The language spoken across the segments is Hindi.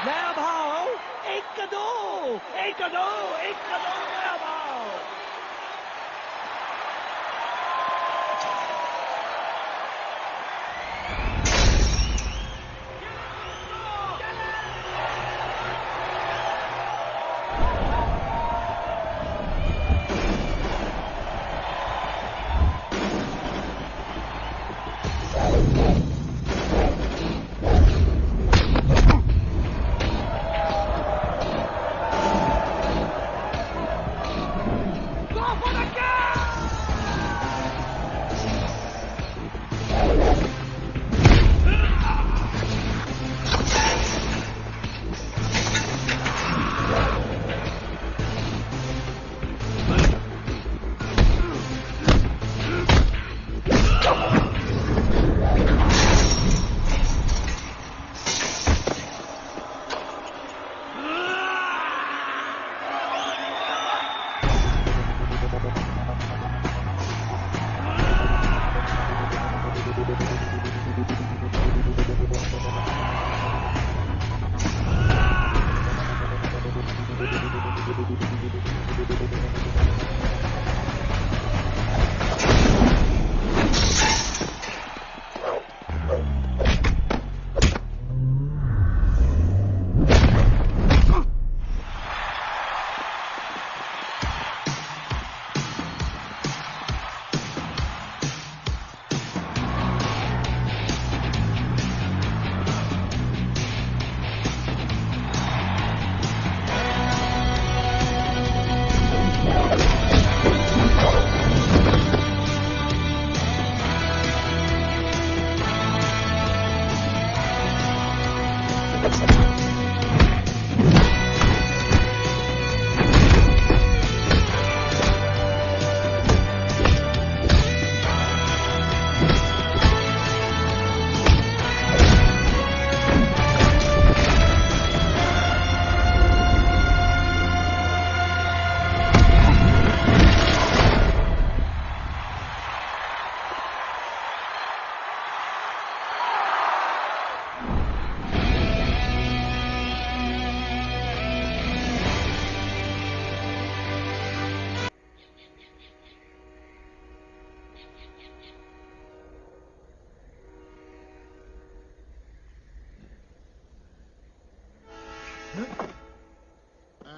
नया भाव 1 का 2, 1 का 2, 1 का 2 नया भाव।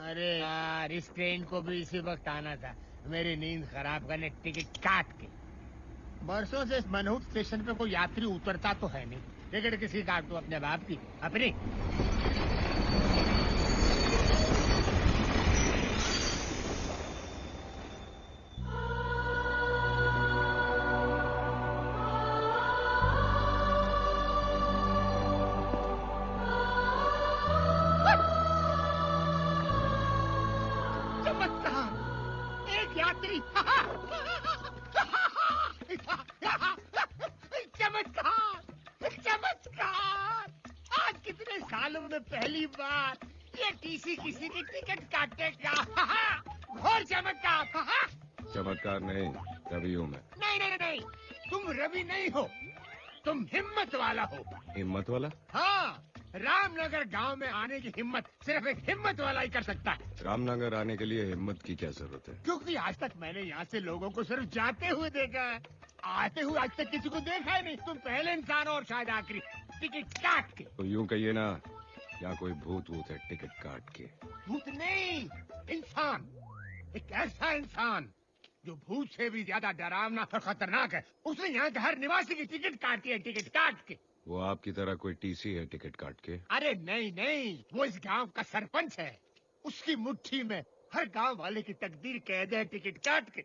अरे यार, इस ट्रेन को भी इसी वक्त आना था। मेरी नींद खराब करने टिकट काट के। बरसों से इस मनहूट स्टेशन पे कोई यात्री उतरता तो है नहीं। टिकट किसी काट दो, अपने बाप की, अपनी। पहली बार ये टीसी किसी की टिकट काटेगा। घोर चमत्कार। चमत्कार नहीं, रवि हूँ मैं। नहीं, तुम रवि नहीं हो, तुम हिम्मत वाला हो। हिम्मत वाला? हाँ, रामनगर गांव में आने की हिम्मत सिर्फ एक हिम्मत वाला ही कर सकता है। रामनगर आने के लिए हिम्मत की क्या जरूरत है? क्योंकि आज तक मैंने यहाँ से लोगों को सिर्फ जाते हुए देखा है, आते हुए आज तक किसी को देखा ही नहीं। तुम पहले इंसान और शायद आखिरी। टिकट काट के। तो यूँ कहिए ना, यहाँ कोई भूत वूत है टिकट काट के? भूत नहीं, इंसान। एक ऐसा इंसान जो भूत से भी ज्यादा डरावना और खतरनाक है। उसने यहाँ के हर निवासी की टिकट काटी है, टिकट काट के। वो आपकी तरह कोई टीसी है टिकट काट के? अरे नहीं, वो इस गांव का सरपंच है। उसकी मुट्ठी में हर गांव वाले की तकदीर कैद है, टिकट काट के।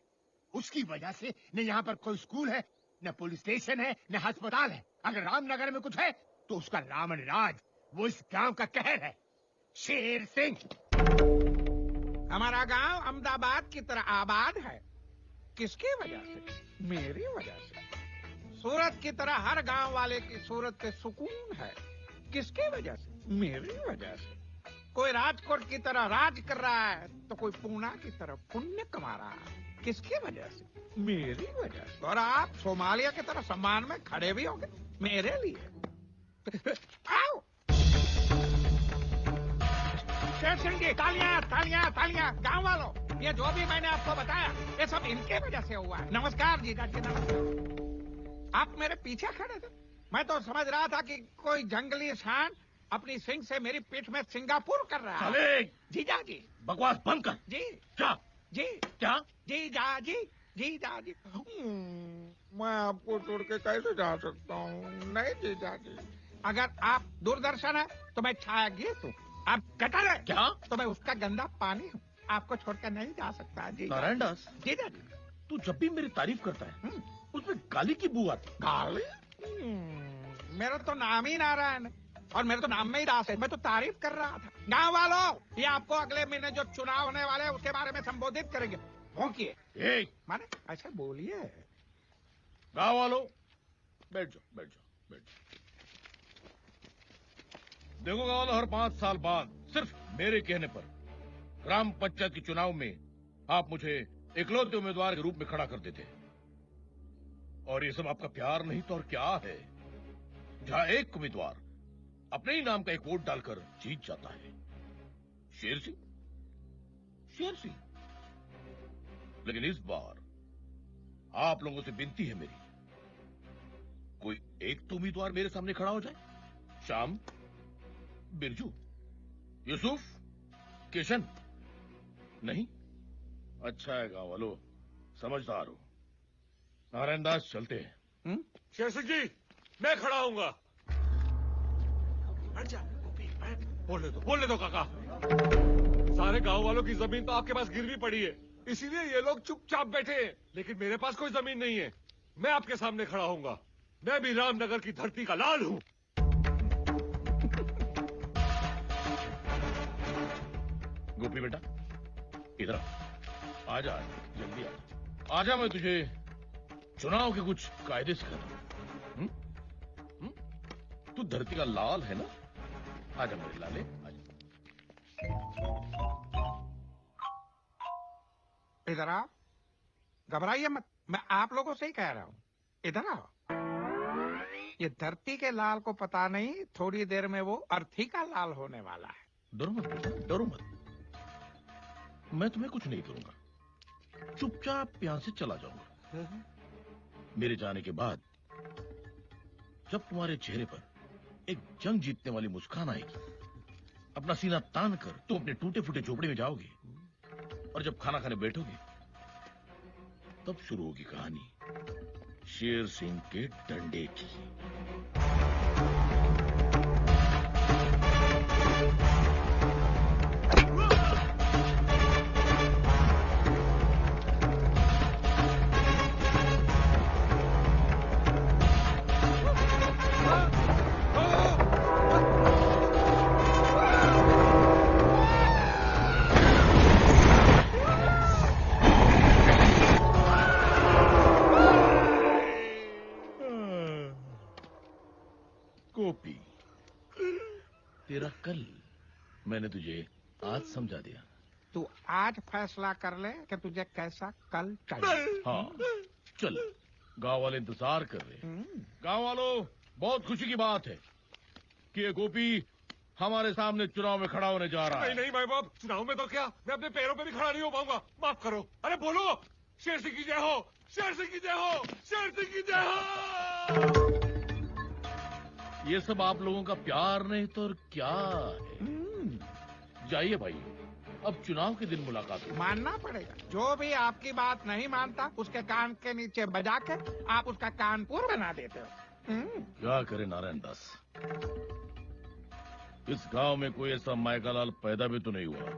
उसकी वजह से न यहाँ पर कोई स्कूल है, न पुलिस स्टेशन है, न अस्पताल है। अगर रामनगर में कुछ है तो उसका रावण राज, वो इस गांव का कहर है। शेर सिंह। हमारा गांव अहमदाबाद की तरह आबाद है। किसकी वजह से? मेरी वजह से। सूरत की तरह हर गांव वाले की सूरत पे सुकून है। किसकी वजह से? मेरी वजह से। कोई राजकोट की तरह राज कर रहा है तो कोई पूना की तरह पुण्य कमा रहा है। किसकी वजह से? मेरी वजह से। और आप सोमालिया की तरह सम्मान में खड़े भी होंगे मेरे लिए। आओ। शेर सिंह जी, तालियां तालियां तालियां। गांव वालों, ये जो भी मैंने आपको बताया ये सब इनके वजह से हुआ है। नमस्कार जीजा जी, नमस्कार। आप मेरे पीछे खड़े थे, मैं तो समझ रहा था कि कोई जंगली सांड अपनी सिंग से मेरी पीठ में सिंगापुर कर रहा है। साले, जीजा जी। बकवास बंद कर। जी क्या जी क्या? जीजा जी, जीजा जी। मैं आपको छोड़ के कैसे जा सकता हूँ? नहीं जीजा जी, अगर आप दूरदर्शन है तो मैं छाया गीत हूँ, आप गटर है क्या? तो मैं उसका गंदा पानी हूँ। आपको छोड़कर नहीं जा सकता जी। नारायण दास, जीजा जी। तू जब भी मेरी तारीफ करता है उसमें गाली की बू आती। गाली? मेरा तो नाम ही नारायण है और मेरे तो नाम में ही दास है। मैं तो तारीफ कर रहा था। गांव वालों, ये आपको अगले महीने जो चुनाव होने वाले हैं उसके बारे में संबोधित करेंगे। भौंकिए। ए, माने ऐसे बोलिए। गाँव वालों, बैठ जाओ बैठ जाओ बैठ जाओ। देखो गाँव वालों, हर 5 साल बाद सिर्फ मेरे कहने पर ग्राम पंचायत के चुनाव में आप मुझे इकलौते उम्मीदवार के रूप में खड़ा कर देते हैं। और ये सब आपका प्यार नहीं तो और क्या है? जहां एक उम्मीदवार अपने ही नाम का एक वोट डालकर जीत जाता है, शेर सिंह, शेर सिंह। लेकिन इस बार आप लोगों से विनती है मेरी, कोई एक तो उम्मीदवार मेरे सामने खड़ा हो जाए। श्याम, बिरजू, यूसुफ, किशन। नहीं? अच्छा है गाँव वालों, समझदार हो। नारायण दास, चलते हैं। शेर सिंह जी, मैं खड़ा हूंगा। बैठ जा, बैठ। बोलने दो काका। सारे गांव वालों की जमीन तो आपके पास गिरवी पड़ी है, इसीलिए ये लोग चुपचाप बैठे हैं। लेकिन मेरे पास कोई जमीन नहीं है, मैं आपके सामने खड़ा हूंगा। मैं भी रामनगर की धरती का लाल हूँ। गोपी बेटा, इधर आजा, जल्दी आजा। मैं तुझे चुनाव के कुछ कायदे सिखाता हूं। तू धरती का लाल है ना? आजा मेरे लाले, आजा। इधर आओ, घबराइए मत, मैं आप लोगों से ही कह रहा हूँ। इधर आओ। ये धरती के लाल को पता नहीं, थोड़ी देर में वो अर्थी का लाल होने वाला है। डरो मत बेटा, डरो मत। मैं तुम्हें कुछ नहीं करूंगा, चुपचाप यहां से चला जाऊंगा। मेरे जाने के बाद जब तुम्हारे चेहरे पर एक जंग जीतने वाली मुस्कान आएगी, अपना सीना तान कर तुम अपने टूटे फूटे झोपड़े में जाओगे, और जब खाना खाने बैठोगे तब शुरू होगी कहानी शेर सिंह के डंडे की। गोपी, तेरा कल मैंने तुझे आज समझा दिया। तू आज फैसला कर ले कि तुझे कैसा कल चाहिए। हाँ, चल, गांव वाले इंतजार कर रहे हैं। गांव वालों, बहुत खुशी की बात है कि ये गोपी हमारे सामने चुनाव में खड़ा होने जा रहा है। नहीं भाई बाप, चुनाव में तो क्या, मैं अपने पैरों पे भी खड़ा नहीं हो पाऊंगा। माफ करो। अरे बोलो, शेर सिंह की जय हो, शेर सिंह की जय हो, शेर सिंह की जय हो। ये सब आप लोगों का प्यार नहीं तो और क्या है? जाइए भाई, अब चुनाव के दिन मुलाकात होगी। मानना पड़ेगा, जो भी आपकी बात नहीं मानता उसके कान के नीचे बजा के आप उसका कानपुर बना देते हो। क्या करे नारायण दास, इस गांव में कोई ऐसा मायका लाल पैदा भी तो नहीं हुआ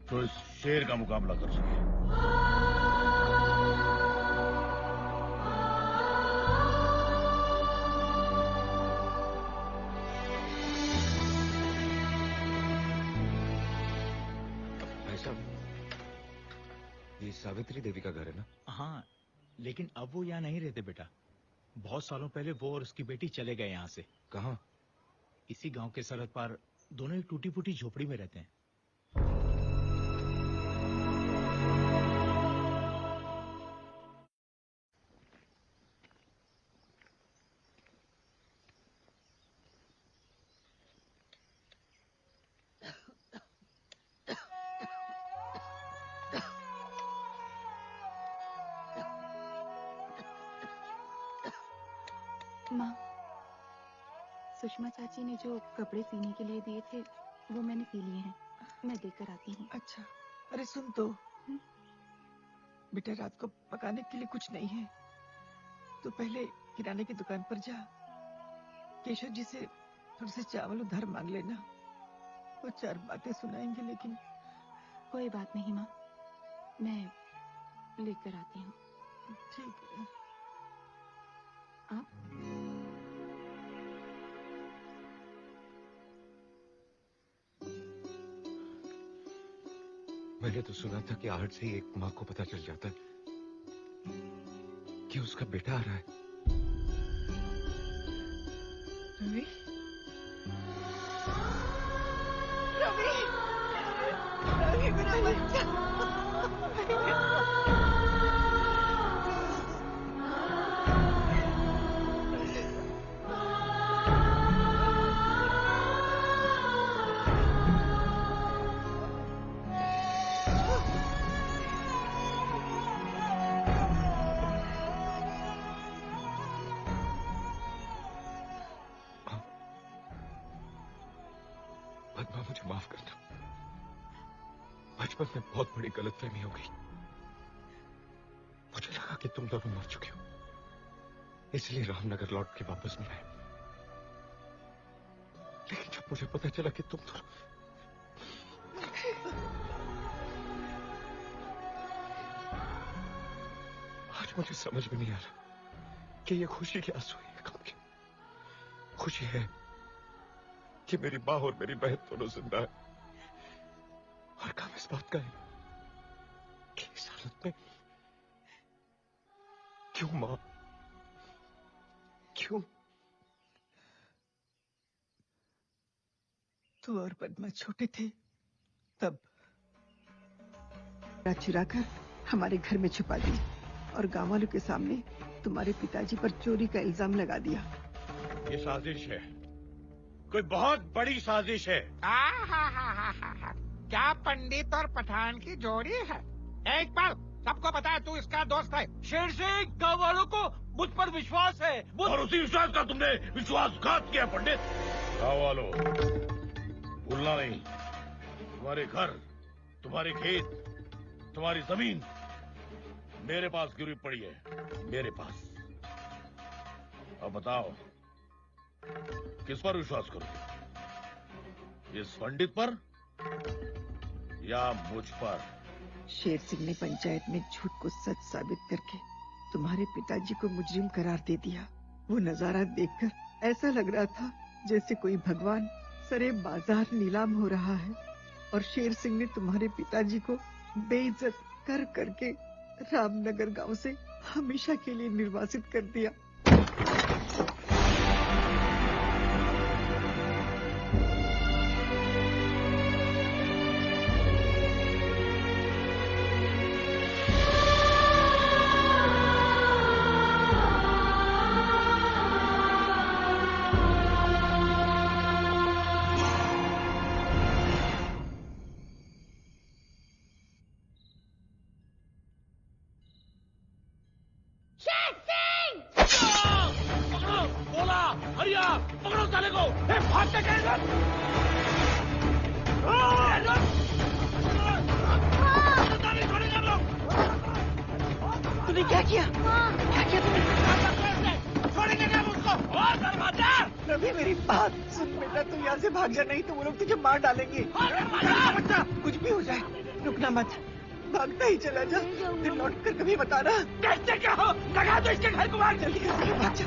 जो इस शेर का मुकाबला कर सके। ये सावित्री देवी का घर है ना? हाँ, लेकिन अब वो यहाँ नहीं रहते बेटा। बहुत सालों पहले वो और उसकी बेटी चले गए यहाँ से। कहाँ? इसी गांव के सरहद पार दोनों एक टूटी फूटी झोपड़ी में रहते हैं। सुषमा चाची ने जो कपड़े सीने के लिए दिए थे वो मैंने सी लिए हैं। मैं देकर आती हूँ। अच्छा, अरे सुन तो, बेटा रात को पकाने के लिए कुछ नहीं है, तो पहले किराने की दुकान पर जा, केशव जी से थोड़े से चावल उधार मांग लेना। वो 4 बातें सुनाएंगे। लेकिन कोई बात नहीं माँ, मैं लेकर आती हूँ। ठीक है। आप मैंने तो सुना था कि आज से ही एक माँ को पता चल जाता है कि उसका बेटा आ रहा है। रवि, रवि, रवि मेरा बच्चा। पद्मा, मुझे माफ करना। बचपन में बहुत बड़ी गलतफहमी हो गई। मुझे लगा कि तुम दोनों मर चुके हो, इसलिए रामनगर लौट के वापस नहीं आए। लेकिन जब मुझे पता चला कि तुम दोनों, आज मुझे समझ में नहीं आ रहा कि ये खुशी के आंसू है, गम के। खुशी है कि मेरी माँ और मेरी बहन दोनों जिंदा है, और काम इस बात का है कि इस हालत में क्यों माँ, क्यों? तू और पद्मा छोटे थे तब चुरा कर हमारे घर में छुपा दी और गांव वालों के सामने तुम्हारे पिताजी पर चोरी का इल्जाम लगा दिया। ये साजिश है, कोई बहुत बड़ी साजिश है। क्या पंडित और पठान की जोड़ी है? एक बार सबको पता है तू इसका दोस्त है। शेर सिंह, गाँव वालों को मुझ पर विश्वास है। और उसी विश्वास का तुमने विश्वासघात किया पंडित। गाँव वालों, भूलना नहीं, तुम्हारे घर, तुम्हारे खेत, तुम्हारी जमीन मेरे पास गिरी पड़ी है, मेरे पास। अब बताओ, किस पर विश्वास करोगे? इस पंडित पर या मुझ पर? शेर सिंह ने पंचायत में झूठ को सच साबित करके तुम्हारे पिताजी को मुजरिम करार दे दिया। वो नजारा देखकर ऐसा लग रहा था जैसे कोई भगवान सरे बाजार नीलाम हो रहा है, और शेर सिंह ने तुम्हारे पिताजी को बेइज्जत कर करके रामनगर गांव से हमेशा के लिए निर्वासित कर दिया। तूने क्या किया? क्या किया तुमने? रवि मेरी बात सुन बेटा, तू यहाँ से भाग जा, नहीं तो वो लोग तुझे मार डालेंगे। कुछ भी हो जाए रुकना मत, भागता ही चला जा, फिर लौट कर कभी बताना। कैसे क्या हो? लगा दो इसके घर को, मार जल्दी करके भाग जा।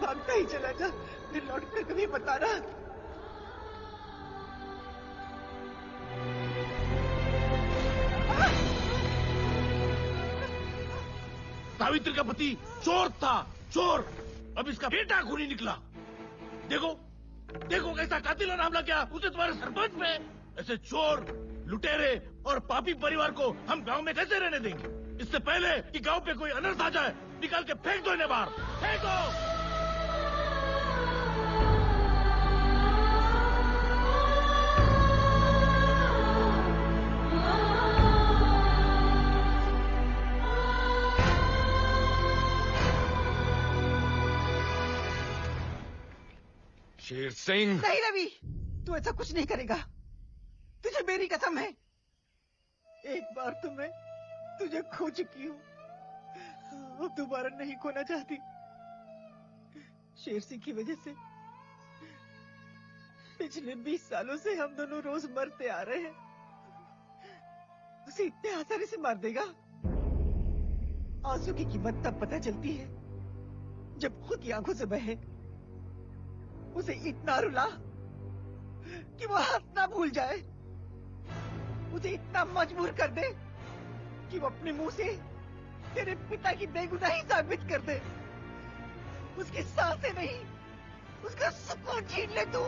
भागता ही चला जा, फिर लौट कर कभी बताना। सावित्री का पति चोर था, चोर। अब इसका बेटा खूनी निकला। देखो देखो कैसा कातिल और हमला किया उसने तुम्हारे सरपंच पे। ऐसे चोर लुटेरे और पापी परिवार को हम गांव में कैसे रहने देंगे? इससे पहले कि गांव पे कोई अनर्थ आ जाए, निकाल के फेंक दो इन्हें बाहर, फेंक दो। शेर सिंह। नहीं रवि, तू ऐसा कुछ नहीं करेगा। तुझे मेरी कसम है। एक बार तो मैं तुझे खो चुकी हूँ, अब दोबारा नहीं खोना चाहती। शेर सिंह की वजह से पिछले 20 सालों से हम दोनों रोज मरते आ रहे हैं। उसे इतने आसानी से मार देगा? आंसू की कीमत तब पता चलती है जब खुद की आंखों से बहे। उसे इतना रुला कि वो हंसना भूल जाए। उसे इतना मजबूर कर दे कि वो अपने मुंह से तेरे पिता की बेगुनाही साबित कर दे। उसकी सांसें नहीं, उसका सुकून छीन ले तू।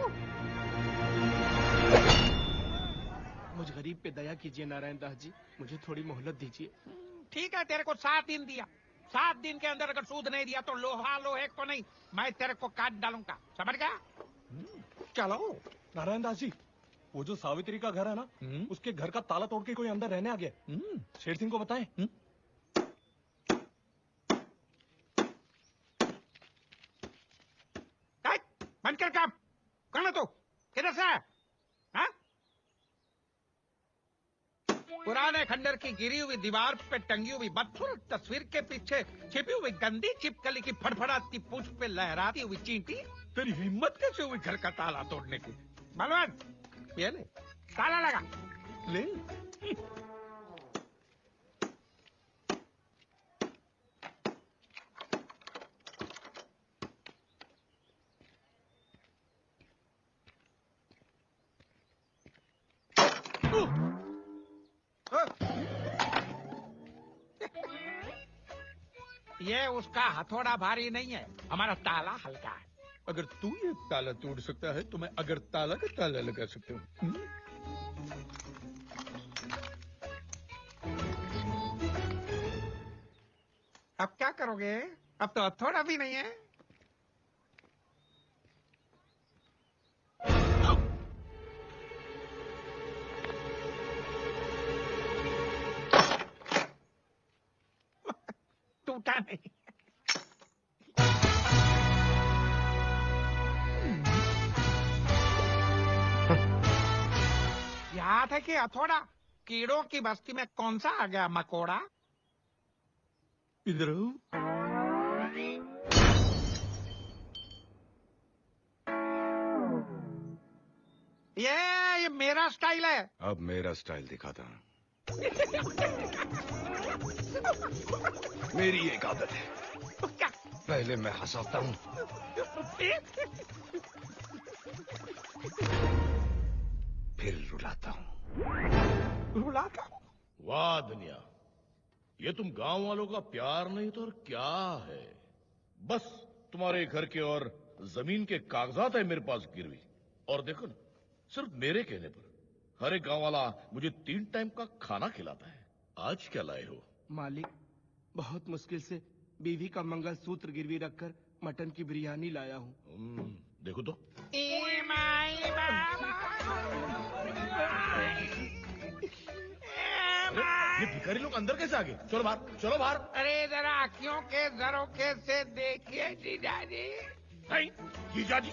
मुझ गरीब पे दया कीजिए नारायण दास जी, मुझे थोड़ी मोहलत दीजिए। ठीक है, तेरे को 7 दिन दिया। 7 दिन के अंदर अगर सूद नहीं दिया तो लोहा लोहे को नहीं, मैं तेरे को काट डालूंगा, समझ गया? चलो। नारायण दास जी, वो जो सावित्री का घर है ना, उसके घर का ताला तोड़ के कोई अंदर रहने आ गया। शेर सिंह को बताएं। बंद कर काम। कौन है तू? किधर से है? हाँ? पुराने खंडर की गिरी हुई दीवार पे टंगी हुई बदसूरत तस्वीर के पीछे छिपी हुई गंदी छिपकली की फड़फड़ाती पूंछ पे लहराती हुई चींटी। तेरी हिम्मत कैसे हुई घर का ताला तोड़ने की? बलवंत, ये ले, ताला लगा ले। ये उसका हथौड़ा भारी नहीं है, हमारा ताला हल्का है। अगर तू ये ताला तोड़ सकता है तो मैं अगर ताला का ताला लगा सकता हूँ। अब क्या करोगे? अब तो हथौड़ा भी नहीं है। टूटा नहीं। याद है कि हथौड़ा? कीड़ों की बस्ती में कौन सा आ गया मकोड़ा? इधर आओ। ये मेरा स्टाइल है। अब मेरा स्टाइल दिखाता हूँ। मेरी एक आदत है, पहले मैं हंसाता हूँ, फिर रुलाता हूँ। रुलाता हूँ? वाह दुनिया, ये तुम गांव वालों का प्यार नहीं तो और क्या है? बस तुम्हारे घर के और जमीन के कागजात है मेरे पास गिरवी। और देखो ना, सिर्फ मेरे कहने पर हर एक गांव वाला मुझे 3 टाइम का खाना खिलाता है। आज क्या लाए हो? मालिक, बहुत मुश्किल से बीवी का मंगलसूत्र गिरवी रखकर मटन की बिरयानी लाया हूँ। देखो तो। ये भिखारी लोग अंदर कैसे आ गए? चलो बाहर, चलो बाहर। अरे जरा आँखियों के झरोखे से देखिए जीजाजी। नहीं जीजाजी,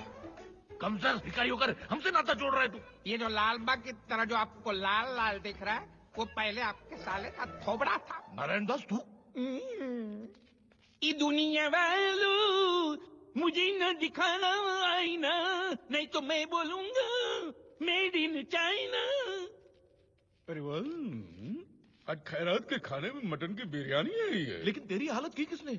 कमजोर भिखारी होकर हमसे नाता जोड़ रहा है तू। ये जो लाल बाग की तरह जो आपको लाल लाल दिख रहा है, वो पहले आपके साले का थोबड़ा था। नारायण दास तू? ये दुनिया वालों, मुझे न दिखाना आईना, नहीं तो मैं बोलूंगा मेड इन चाइना। अरे वाह, आज खैरात के खाने में मटन की बिरयानी आई है। लेकिन तेरी हालत की किसने?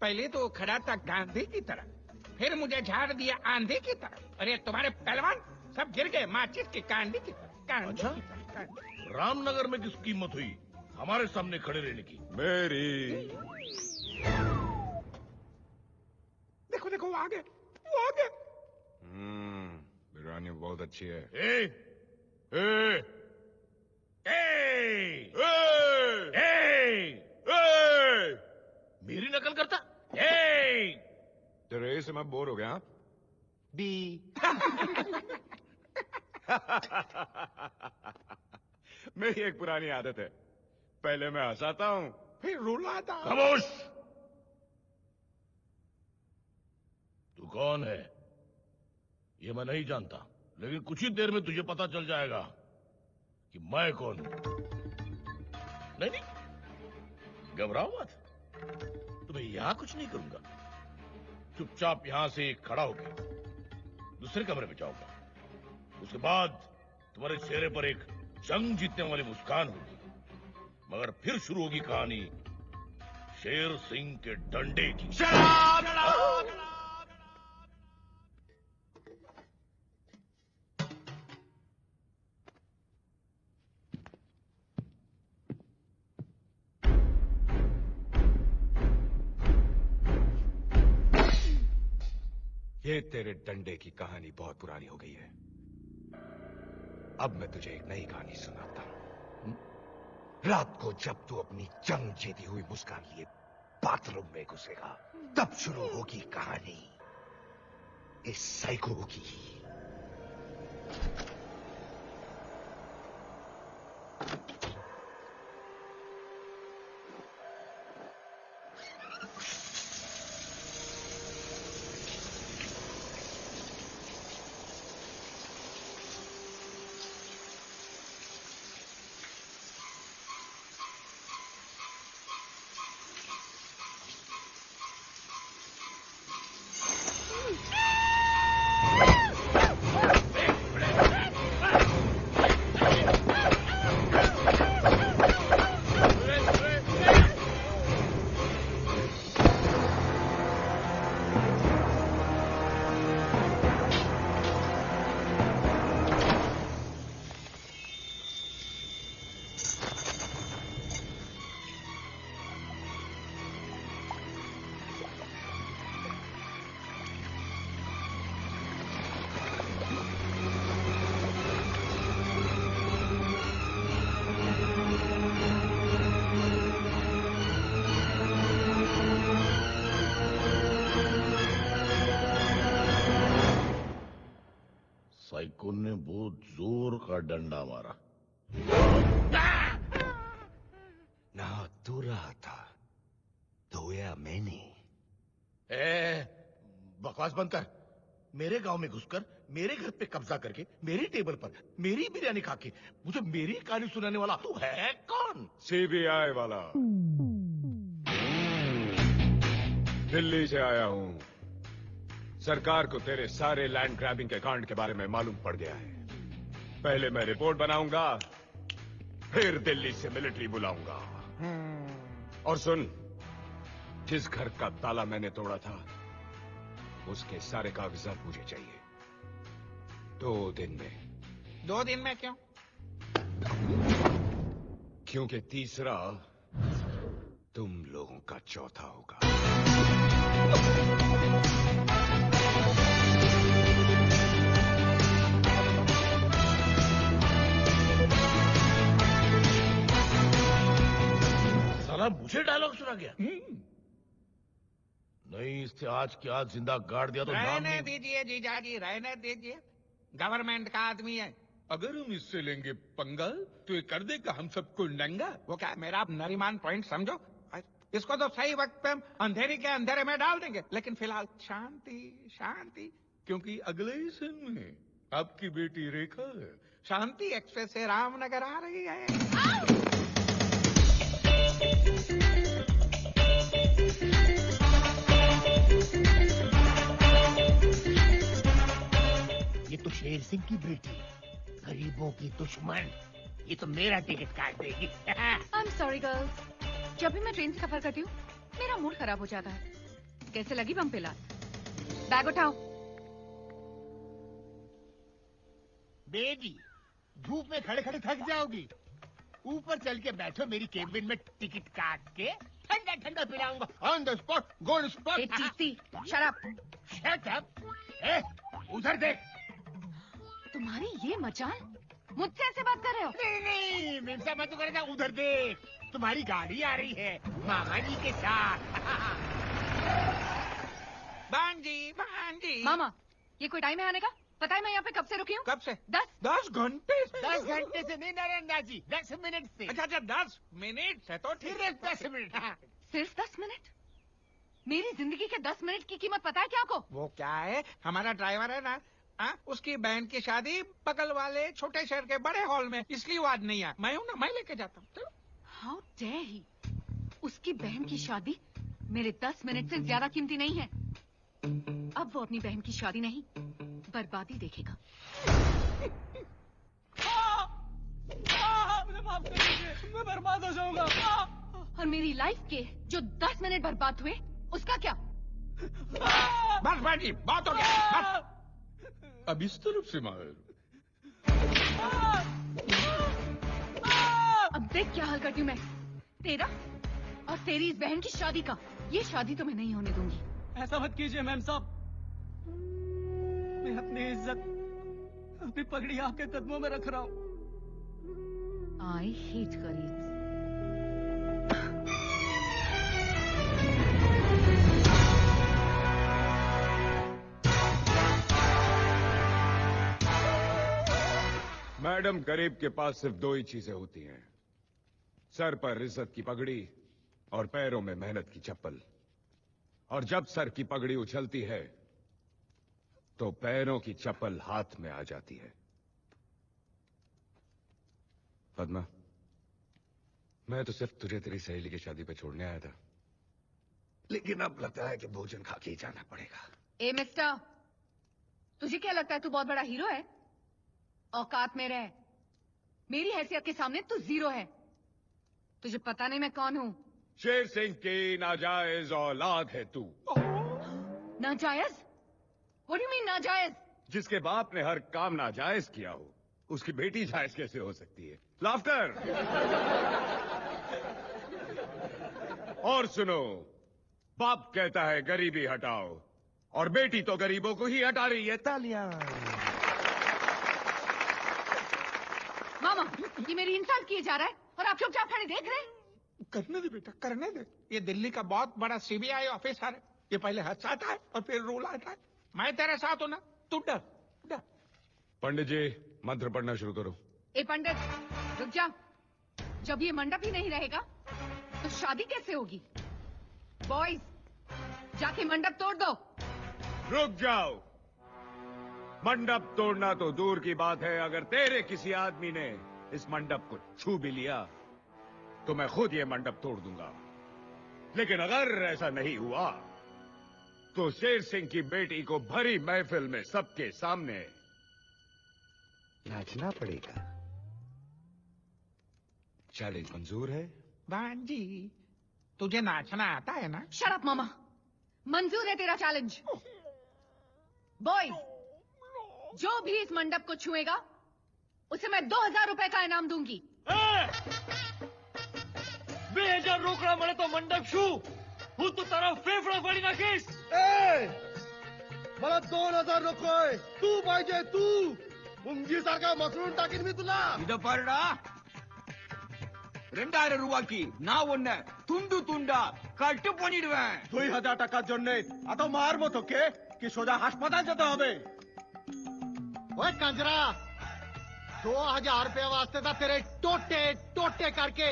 पहले तो खड़ा था गांधी की तरह, फिर मुझे झाड़ दिया आंधी की तरह। अरे तुम्हारे पहलवान सब गिर गए माचिस की कांडी की तरह। अच्छा, रामनगर में किस कीमत हुई हमारे सामने खड़े रहने की? मेरी। देखो देखो वो आ गए, वो आ गए। कहानी बहुत अच्छी है। ए, ए, ए, ए, ए, मेरी नकल करता? तेरे से मैं बोर हो गया। बी मेरी एक पुरानी आदत है, पहले मैं हंसाता हूँ फिर रुलाता हूँ। खामोश! तू कौन है ये मैं नहीं जानता, लेकिन कुछ ही देर में तुझे पता चल जाएगा कि मैं कौन हूं। नहीं नहीं, घबराओ मत, तुम्हें यहां कुछ नहीं करूंगा। चुपचाप यहां से खड़ा होकर दूसरे कमरे में जाऊंगा। उसके बाद तुम्हारे चेहरे पर एक जंग जीतने वाली मुस्कान होगी, मगर फिर शुरू होगी कहानी शेर सिंह के डंडे की। ये तेरे डंडे की कहानी बहुत पुरानी हो गई है। अब मैं तुझे एक नई कहानी सुनाता हूं। रात को जब तू अपनी जंग जीती हुई मुस्कान लिए बाथरूम में घुसेगा, तब शुरू होगी कहानी इस साइको की। साइको ने बहुत जोर का डंडा मारा। ना तू रहा था, धोया मैंने। बकवास बंद कर। मेरे गांव में घुसकर मेरे घर पे कब्जा करके मेरी टेबल पर मेरी बिरयानी खा के मुझे मेरी कहानी सुनाने वाला तू है कौन? सीबीआई वाला। दिल्ली से आया हूं। सरकार को तेरे सारे लैंड ग्रैबिंग के कांड के बारे में मालूम पड़ गया है। पहले मैं रिपोर्ट बनाऊंगा, फिर दिल्ली से मिलिट्री बुलाऊंगा। और सुन, जिस घर का ताला मैंने तोड़ा था उसके सारे कागजात मुझे चाहिए 2 दिन में। 2 दिन में क्यों? क्योंकि तीसरा तुम लोगों का चौथा होगा। साला मुझे डायलॉग सुना गया? नहीं, इससे आज की आज जिंदा गाड़ दिया तो नाम रहने नहीं। दीजिए जीजाजी, रहने दीजिए। गवर्नमेंट का आदमी है। अगर हम इससे लेंगे पंगा तो ये कर देगा हम सबको नंगा। वो क्या मेरा नरीमान पॉइंट समझो? इसको तो सही वक्त पे हम अंधेरी के अंधेरे में डाल देंगे, लेकिन फिलहाल शांति शांति। क्योंकि अगले ही सीन में आपकी बेटी रेखा शांति एक्सप्रेस से रामनगर आ रही है। ये तो शेर सिंह की बेटी, गरीबों की दुश्मन। ये तो मेरा टिकट काट देगी। आई एम सॉरी गर्ल्स, जब भी मैं ट्रेन से सफर करती हूँ मेरा मूड खराब हो जाता है। कैसे लगी बम्पेला? बैग उठाओ। बेबी, धूप में खड़े खड़े थक जाओगी। ऊपर चल के बैठो मेरी केबिन में, टिकट काट के ठंडा ठंडा पिलाऊंगा on the spot, Gold Spot. चीसी, शट अप। Shut up. उधर देख। तुम्हारी ये मचाल, मुझसे ऐसे बात कर रहे हो? नहीं नहीं मेम साहब, मैं तो कह रहा था उधर देख, तुम्हारी गाड़ी आ रही है मामा जी के साथ। भांजी। मामा, ये कोई टाइम है आने का? पता है मैं यहाँ पे कब से रुकी हूँ? कब से? 10 घंटे से। 10 घंटे से नहीं नारायण जी, 10 मिनट से। अच्छा 10 मिनट से तो ठीक है। सिर्फ 10 मिनट। हाँ। सिर्फ 10 मिनट? मेरी जिंदगी के 10 मिनट की कीमत पता है क्या आपको? वो क्या है, हमारा ड्राइवर है ना, उसकी बहन की शादी बगल वाले छोटे शहर के बड़े हॉल में, इसलिए वो आज नहीं आया। मैं हूँ ना, मैं लेके जाता हूँ। How dare he! उसकी बहन की शादी मेरे 10 मिनट से ज्यादा कीमती नहीं है। अब वो अपनी बहन की शादी नहीं, बर्बादी देखेगा। मुझे माफ कर दीजिए, मैं बर्बाद हो जाऊंगा। और मेरी लाइफ के जो 10 मिनट बर्बाद हुए, उसका क्या? बस भांजी, बहुत हो गया, बस। अब इस तरफ से मार। अब देख क्या हाल करती हूँ मैं तेरा और तेरी इस बहन की शादी का। ये शादी तो मैं नहीं होने दूंगी। ऐसा मत कीजिए मैम साहब, मैं अपनी इज्जत, अपनी पगड़ी आपके कदमों में रख रहा हूँ। आई हेट करीब। मैडम, गरीब के पास सिर्फ 2 ही चीजें होती हैं, सर पर इज्जत की पगड़ी और पैरों में मेहनत की चप्पल। और जब सर की पगड़ी उछलती है तो पैरों की चप्पल हाथ में आ जाती है। पद्मा, मैं तो सिर्फ तुझे तेरी सहेली की शादी पे छोड़ने आया था, लेकिन अब लगता है कि भोजन खा के ही जाना पड़ेगा। ए मिस्टर, तुझे क्या लगता है तू बहुत बड़ा हीरो है? औकात में रह। मेरी हैसियत के सामने तू जीरो है। तुझे पता नहीं मैं कौन हूँ? शेर सिंह की नाजायज औलाद है तू। नाजायज? What do you mean नाजायज? जिसके बाप ने हर काम नाजायज किया हो, उसकी बेटी जायज कैसे हो सकती है? लाफ्टर। और सुनो, बाप कहता है गरीबी हटाओ और बेटी तो गरीबों को ही हटा रही है। तालियां। मामा, ये मेरी इंसल्ट किए जा रहा है और आप चुपचाप खड़े देख रहे हैं। करने दे बेटा, करने दे। ये दिल्ली का बहुत बड़ा सीबीआई ऑफिसर है। ये पहले हंसाता है और फिर रुलाता है। मैं तेरे साथ हूं ना, तू डर। पंडित जी, मंत्र पढ़ना शुरू करो। ए पंडित, रुक जा। जब ये मंडप ही नहीं रहेगा तो शादी कैसे होगी? बॉयज, जाके मंडप तोड़ दो। रुक जाओ। मंडप तोड़ना तो दूर की बात है, अगर तेरे किसी आदमी ने इस मंडप को छू भी लिया तो मैं खुद ये मंडप तोड़ दूंगा। लेकिन अगर ऐसा नहीं हुआ तो शेर सिंह की बेटी को भरी महफिल में सबके सामने नाचना पड़ेगा। चैलेंज मंजूर है? भांजी, तुझे नाचना आता है ना? शट अप मामा, मंजूर है तेरा चैलेंज। बॉयज, जो भी इस मंडप को छुएगा उसे मैं 2000 रुपए का इनाम दूंगी। 2000 रोकड़ा મળે તો મંડપ શું? હું તો તારા ફેફડા ફાડી નાખીશ. मला 2000 नकोय, तू पाहिजे तू. मुंगी सारखा मसळून टाकीन मी तुला. இத பாருடா, 2000 ரூபாய்க்கு நான் உன்னை துண்டு துண்டா கட்டு பண்ணிடுவேன். 2000 টাকার জন্য এত মারবো তোকে কি সোজা হাসপাতাল যেতে হবে? ओए कंजरा, 2000 रुपए वास्ते तो तेरे टोटे टोटे करके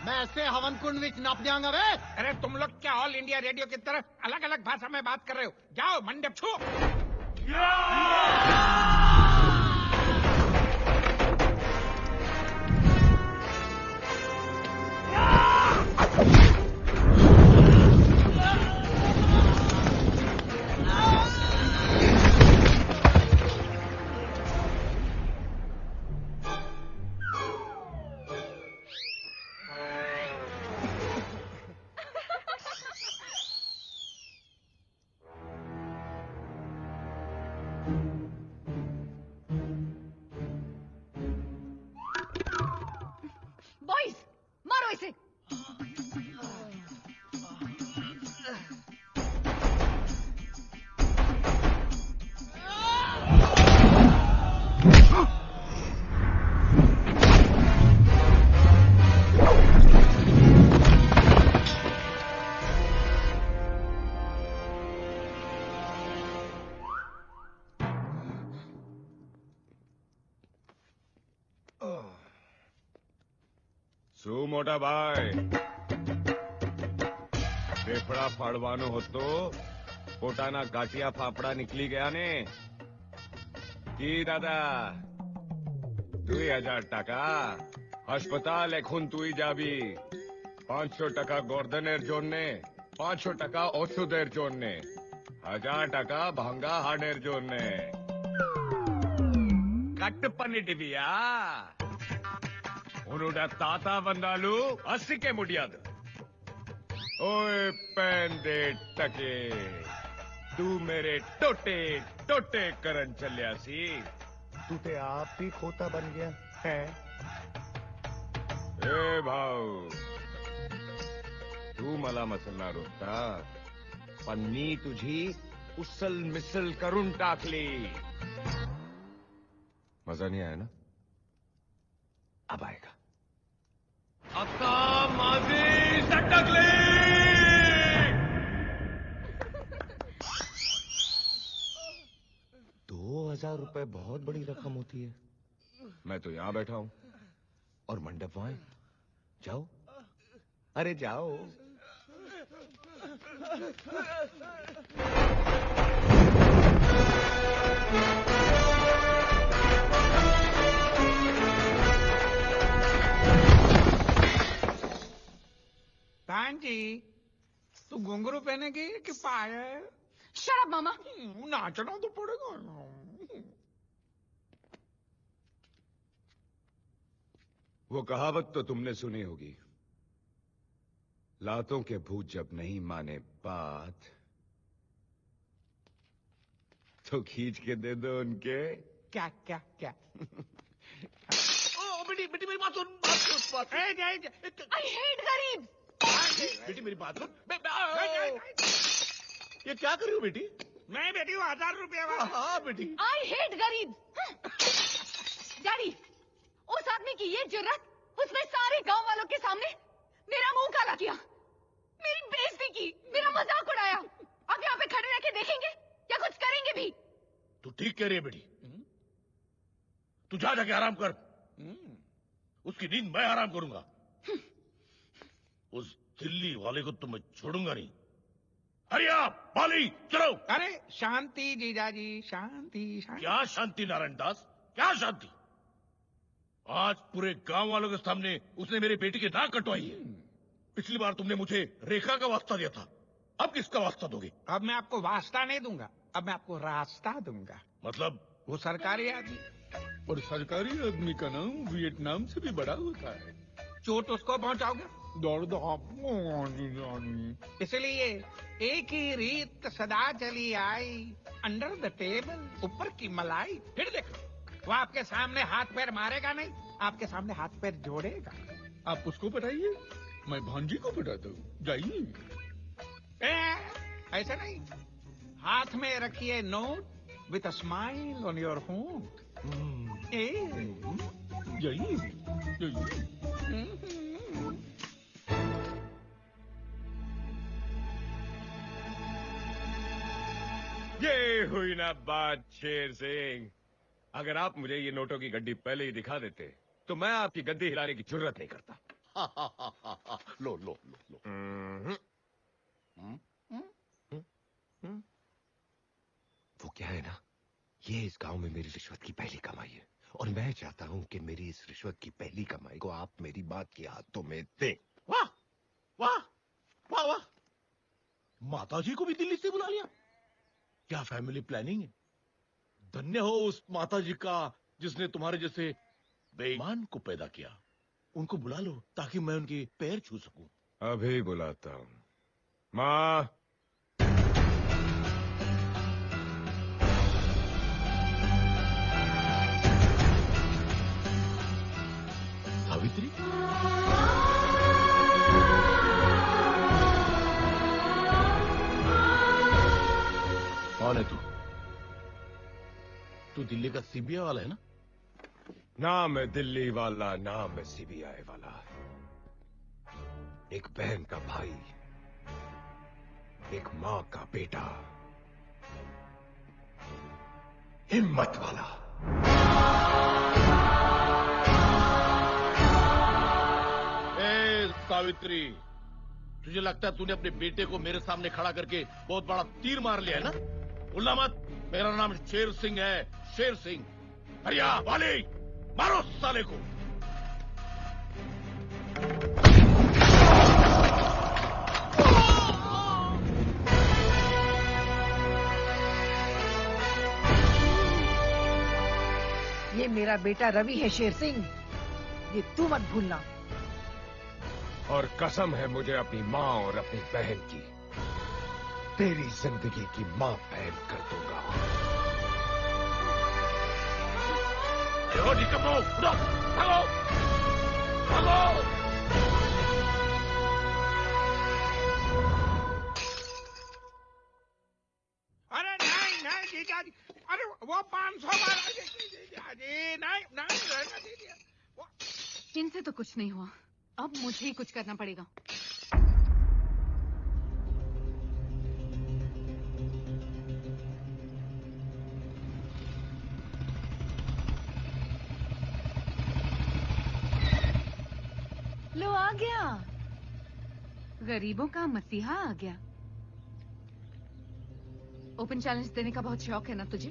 मैं ऐसे हवन कुंड विच नप जाऊंगा वे। अरे तुम लोग क्या ऑल इंडिया रेडियो की तरह अलग अलग भाषा में बात कर रहे हो? जाओ मंडप छू। મોટા ભાઈ ફેફડા ફાડવાનો હતો પોતાના ગાંઠિયા ફાફડા નીકળી ગયા ને કી દાદા 2000 টাকা হাসপাতাল এখন তুই যাবি 500 টাকা গর্দনের জন্য 500 টাকা ওষুধের জন্য 1000 টাকা ভাঙ্গা হাড়ের জন্য కట్ పన్నిటివియా ఉనుడా తాత బందాలు అస్సికే ముడియాదు ఓయ్ పెండే టకే तू मेरे टोटे टोटे करन चलिया सी तू ते आप भी खोता बन गया है ए भाऊ तू मला मसलना रोखता पन्नी तुझी उसल मिसल करून टाकली मजा नहीं आया ना अब आएगा आता माझी सटकली 2000 रुपए बहुत बड़ी रकम होती है मैं तो यहां बैठा हूं और मंडप वहां जाओ अरे जाओ बहन जी तू घुंघरू पहनेगी कि पायल शराब मामा नाचना तो पड़ेगा ना वो कहावत तो तुमने सुनी होगी लातों के भूत जब नहीं माने बात तो खींच के दे दो उनके क्या क्या क्या ओ बेटी बेटी मेरी बात सुन आई हेट गरीब बेटी मेरी बात सुन ये क्या कर रही हो बेटी मैं बेटी हूँ 1000 रुपया हाँ बेटी आई हेट गरीब डैडी उस आदमी की ये जुर्रत उसने सारे गांव वालों के सामने मेरा मुंह काला किया मेरी बेइज्जती की मेरा मजाक उड़ाया अब यहाँ पे खड़े रह के देखेंगे या कुछ करेंगे भी तू ठीक कह रही है बेटी तू जा जाके आराम कर उसकी नींद मैं आराम करूंगा उस दिल्ली वाले को तो मैं छोड़ूंगा नहीं अरे आप बाली चलो अरे शांति जीजाजी शांति शांति क्या शांति नारायण दास क्या शांति आज पूरे गांव वालों के सामने उसने मेरी बेटी की नाक कटवाई है पिछली बार तुमने मुझे रेखा का वास्ता दिया था अब किसका वास्ता दोगे अब मैं आपको वास्ता नहीं दूंगा अब मैं आपको रास्ता दूंगा मतलब वो सरकारी आदमी और सरकारी आदमी का नाम वियतनाम से भी बड़ा होता है चोट उसको पहुंचाओगे दौड़ दो इसलिए एक ही रीत सदा चली आई अंडर द टेबल ऊपर की मलाई फिर देखो वो आपके सामने हाथ पैर मारेगा नहीं आपके सामने हाथ पैर जोड़ेगा आप उसको पटाइए मैं भांजी को पटाता हूँ जाइए ऐसा नहीं हाथ में रखिए note with a smile on your होंठ जाइए जाइए ये हुई ना बात शेर सिंह अगर आप मुझे ये नोटों की गड्डी पहले ही दिखा देते तो मैं आपकी गद्दी हिलाने की जरूरत नहीं करता लो लो लो लो वो क्या है ना ये इस गांव में मेरी रिश्वत की पहली कमाई है और मैं चाहता हूं कि मेरी इस रिश्वत की पहली कमाई को आप मेरी बात के हाथों में दें वाह वाह वाह वाह माताजी को भी दिल्ली से बुला लिया क्या फैमिली प्लानिंग है धन्य हो उस माताजी का जिसने तुम्हारे जैसे बेईमान को पैदा किया उनको बुला लो ताकि मैं उनके पैर छू सकूं अभी बुलाता हूं माँ सावित्री कौन है तू दिल्ली का सीबीआई वाला है ना ना मैं दिल्ली वाला ना मैं सीबीआई वाला एक बहन का भाई एक मां का बेटा हिम्मत वाला ए सावित्री, तुझे लगता है तूने अपने बेटे को मेरे सामने खड़ा करके बहुत बड़ा तीर मार लिया है ना? भूलना मत, मेरा नाम शेर सिंह है, शेर सिंह। हरिया वाली, मारो साले को। ये मेरा बेटा रवि है शेर सिंह, ये तू मत भूलना। और कसम है मुझे अपनी माँ और अपनी बहन की, तेरी जिंदगी की माँ बहन कर दूंगा। निकम्मो, उठो, भागो, भागो। अरे नहीं जीजाजी, अरे वो 500 वाला जीजाजी, नहीं रहने दीजिए। इनसे तो कुछ नहीं हुआ, अब मुझे ही कुछ करना पड़ेगा। लो आ गया, गरीबों का मसीहा आ गया। ओपन चैलेंज देने का बहुत शौक है ना तुझे?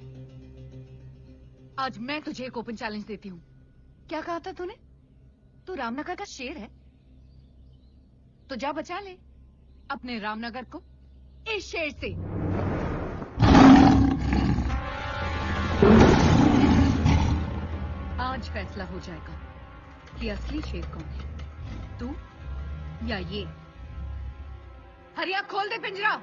आज मैं तुझे एक ओपन चैलेंज देती हूँ। क्या कहा था तूने? तू रामनगर का शेर है, तो जा बचा ले अपने रामनगर को इस शेर से। आज फैसला हो जाएगा कि असली शेर कौन है, तू या ये। हरिया खोल दे पिंजरा।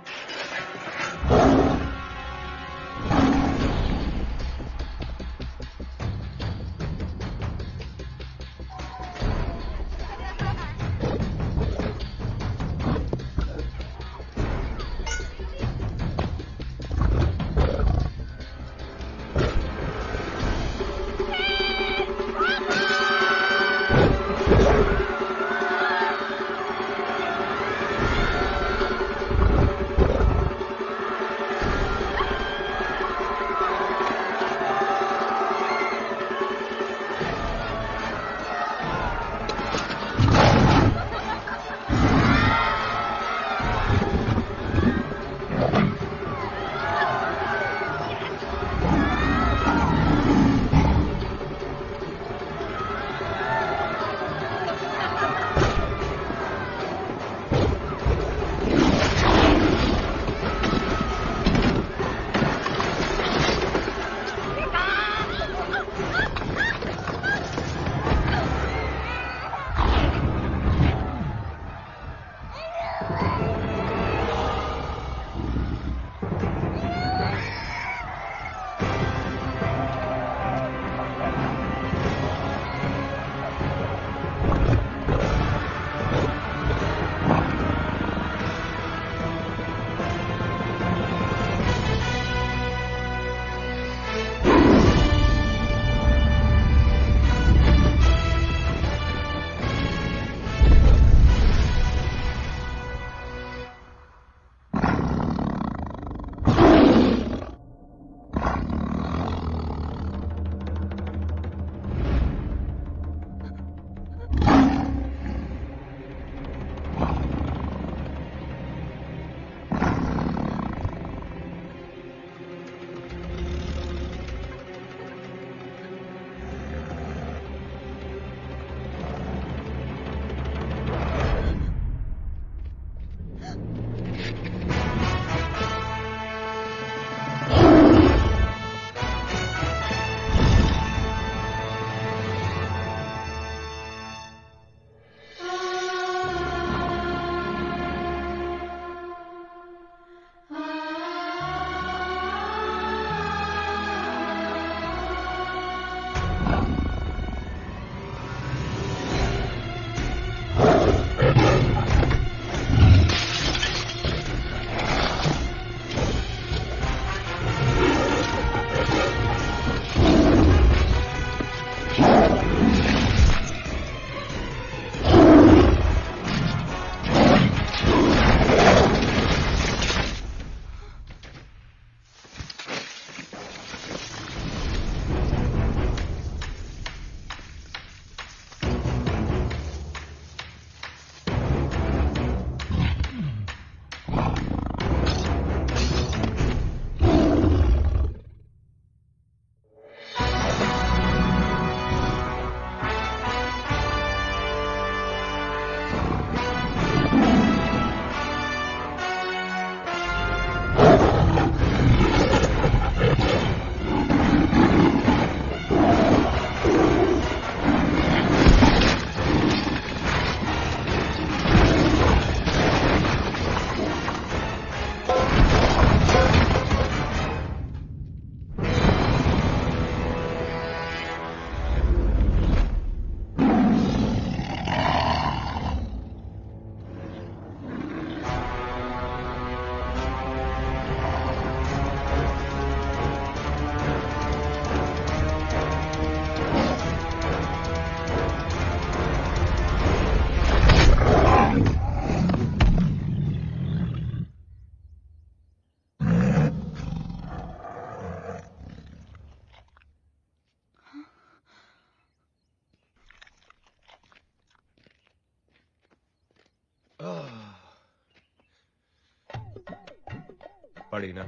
पड़ी ना?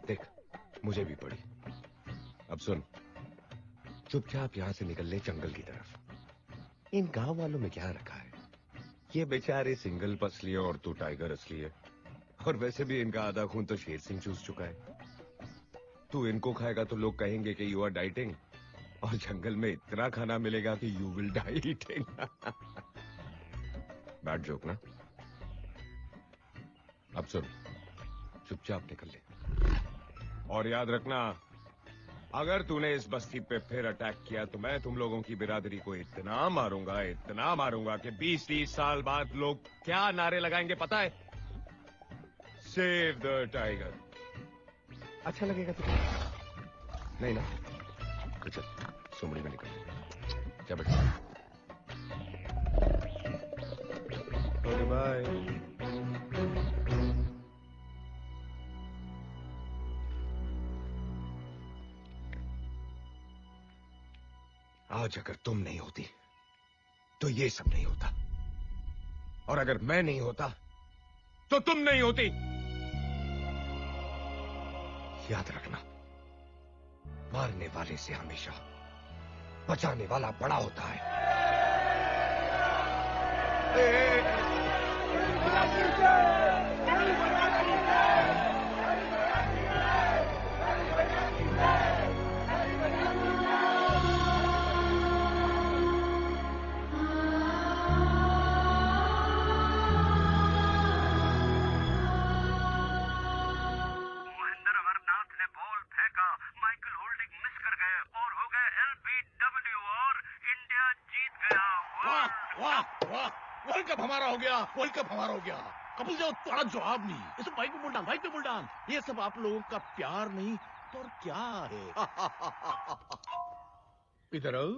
देख, मुझे भी पड़ी। अब सुन, चुपचाप यहां से निकल ले जंगल की तरफ। इन गांव वालों में क्या रखा है? ये बेचारे सिंगल पसली है और तू टाइगर असली है। और वैसे भी इनका आधा खून तो शेर सिंह चूस चुका है। तू इनको खाएगा तो लोग कहेंगे कि यू आर डाइटिंग, और जंगल में इतना खाना मिलेगा कि you will die eating. Bad joke ना? अब सुन, चुपचाप निकल ले। और याद रखना, अगर तूने इस बस्ती पे फिर अटैक किया तो मैं तुम लोगों की बिरादरी को इतना मारूंगा कि 20-30 साल बाद लोग क्या नारे लगाएंगे पता है? Save the tiger. अच्छा लगेगा तुझे? नहीं ना? तो चल, सुमड़ी में निकल। जा बेटा। Okay bye. आज अगर तुम नहीं होती तो ये सब नहीं होता, और अगर मैं नहीं होता तो तुम नहीं होती। याद रखना, मारने वाले से हमेशा बचाने वाला बड़ा होता है। वर्ल्ड कप हमारा हो गया। कपिल देव थोड़ा जवाब नहीं, ये सब भाई पे बुलडान। ये सब आप लोगों का प्यार नहीं तो और क्या है? इधर आओ।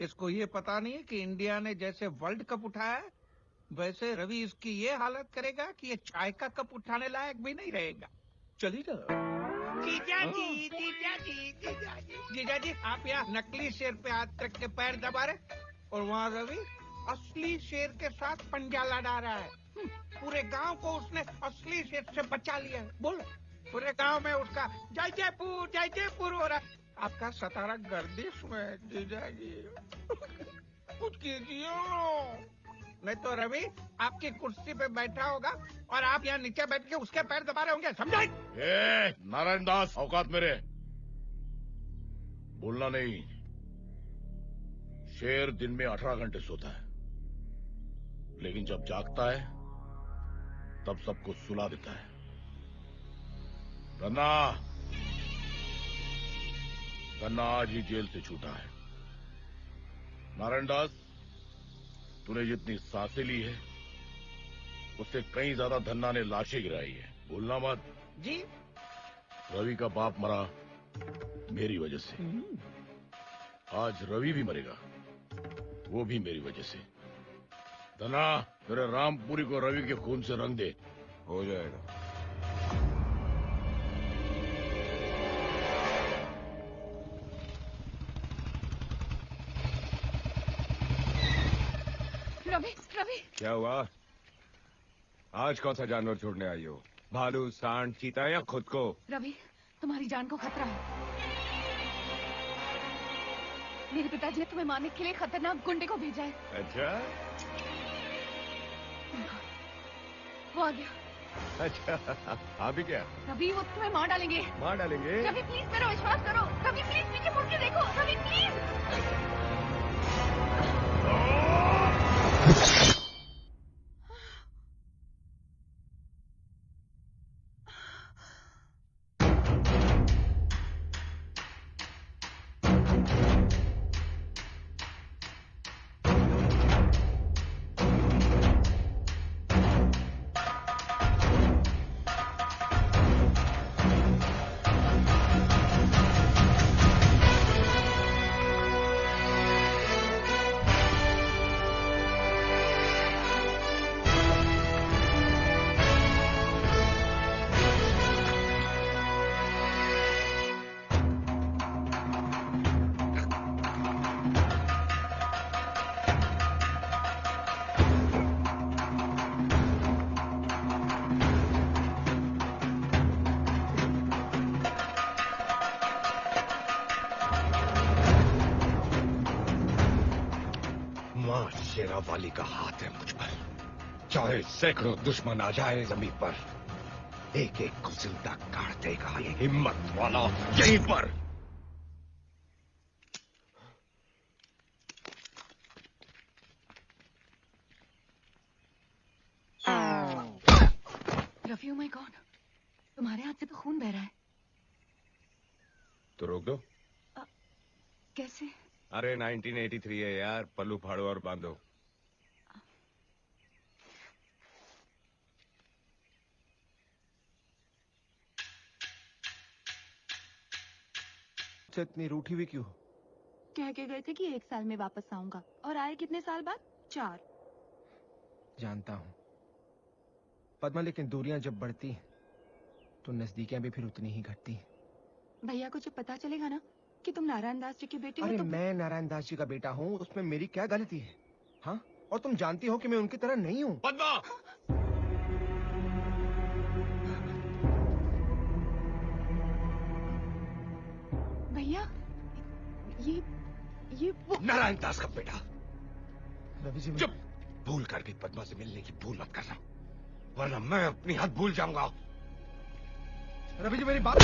इसको ये पता नहीं है कि इंडिया ने जैसे वर्ल्ड कप उठाया वैसे रवि इसकी ये हालत करेगा कि ये चाय का कप उठाने लायक भी नहीं रहेगा। चलिए ना। जीजाजी आप यहाँ नकली शेर पे हाथ रख के पैर दबा रहे और वहाँ रवि असली शेर के साथ पंजा लड़ा रहा है। पूरे गांव को उसने असली शेर से बचा लिया है। बोलो, पूरे गांव में उसका जय जयपुर हो रहा है। आपका सतारा गर्दिश में जीजाजी। कुछ कीजिए, नहीं तो रवि आपकी कुर्सी पे बैठा होगा और आप यहाँ नीचे बैठ के उसके पैर दबा रहे होंगे। समझे? नारायण दास, औकात मेरे। बोलना नहीं। शेर दिन में 18 घंटे सोता है, लेकिन जब जागता है तब सबको सुला देता है। धन्ना आज ही जेल से छूटा है। नारायण दास, तूने जितनी सांसें ली है उससे कहीं ज्यादा धन्ना ने लाशें गिराई है। भूलना मत। जी। रवि का बाप मरा मेरी वजह से, आज रवि भी मरेगा, वो भी मेरी वजह से। धना, मेरे रामपुरी को रवि के खून से रंग दे। हो जाएगा। रवि, क्या हुआ? आज कौन सा जानवर छोड़ने आई हो? भालू, सांड, चीता या खुद को? रवि, तुम्हारी जान को खतरा है। मेरे पिताजी ने तुम्हें मारने के लिए खतरनाक गुंडे को भेजा है। अच्छा? वो आ गया। अच्छा, आप भी क्या? रवि, वो तुम्हें मार डालेंगे। मार डालेंगे? रवि प्लीज मेरा विश्वास करो। रवि प्लीज पीछे मुड़ के देखो। रवि प्लीज। शेरा वाली का हाथ है मुझ पर। चाहे सैकड़ों दुश्मन आ जाए जमीन पर, एक एक को जिंदा काट देगा ये हिम्मत वाला यहीं पर। रफी, ओ माय गॉड, तुम्हारे हाथ से तो खून बह रहा है। तो रोक दो। कैसे? अरे 1983 है यार, पल्लू फाड़ो और बांधो। इतनी रूठी हुई क्यों? कह के गए थे कि 1 साल में वापस आऊंगा, और आए कितने साल बाद? 4। जानता हूँ पद्मा, लेकिन दूरियां जब बढ़ती हैं तो नजदीकियां भी फिर उतनी ही घटती हैं। भैया को जब पता चलेगा ना कि तुम नारायण दास जी के बेटे हो अरे तो... मैं नारायण दास जी का बेटा हूँ, उसमें मेरी क्या गलती है? हाँ, और तुम जानती हो कि मैं उनकी तरह नहीं हूँ। पद्मा! भैया, ये वो... नारायण दास का बेटा। रवि जी, चुप! भूल कर भी पद्मा से मिलने की भूल मत करना, वरना मैं अपनी हद भूल जाऊंगा। रवि जी, मेरी बात...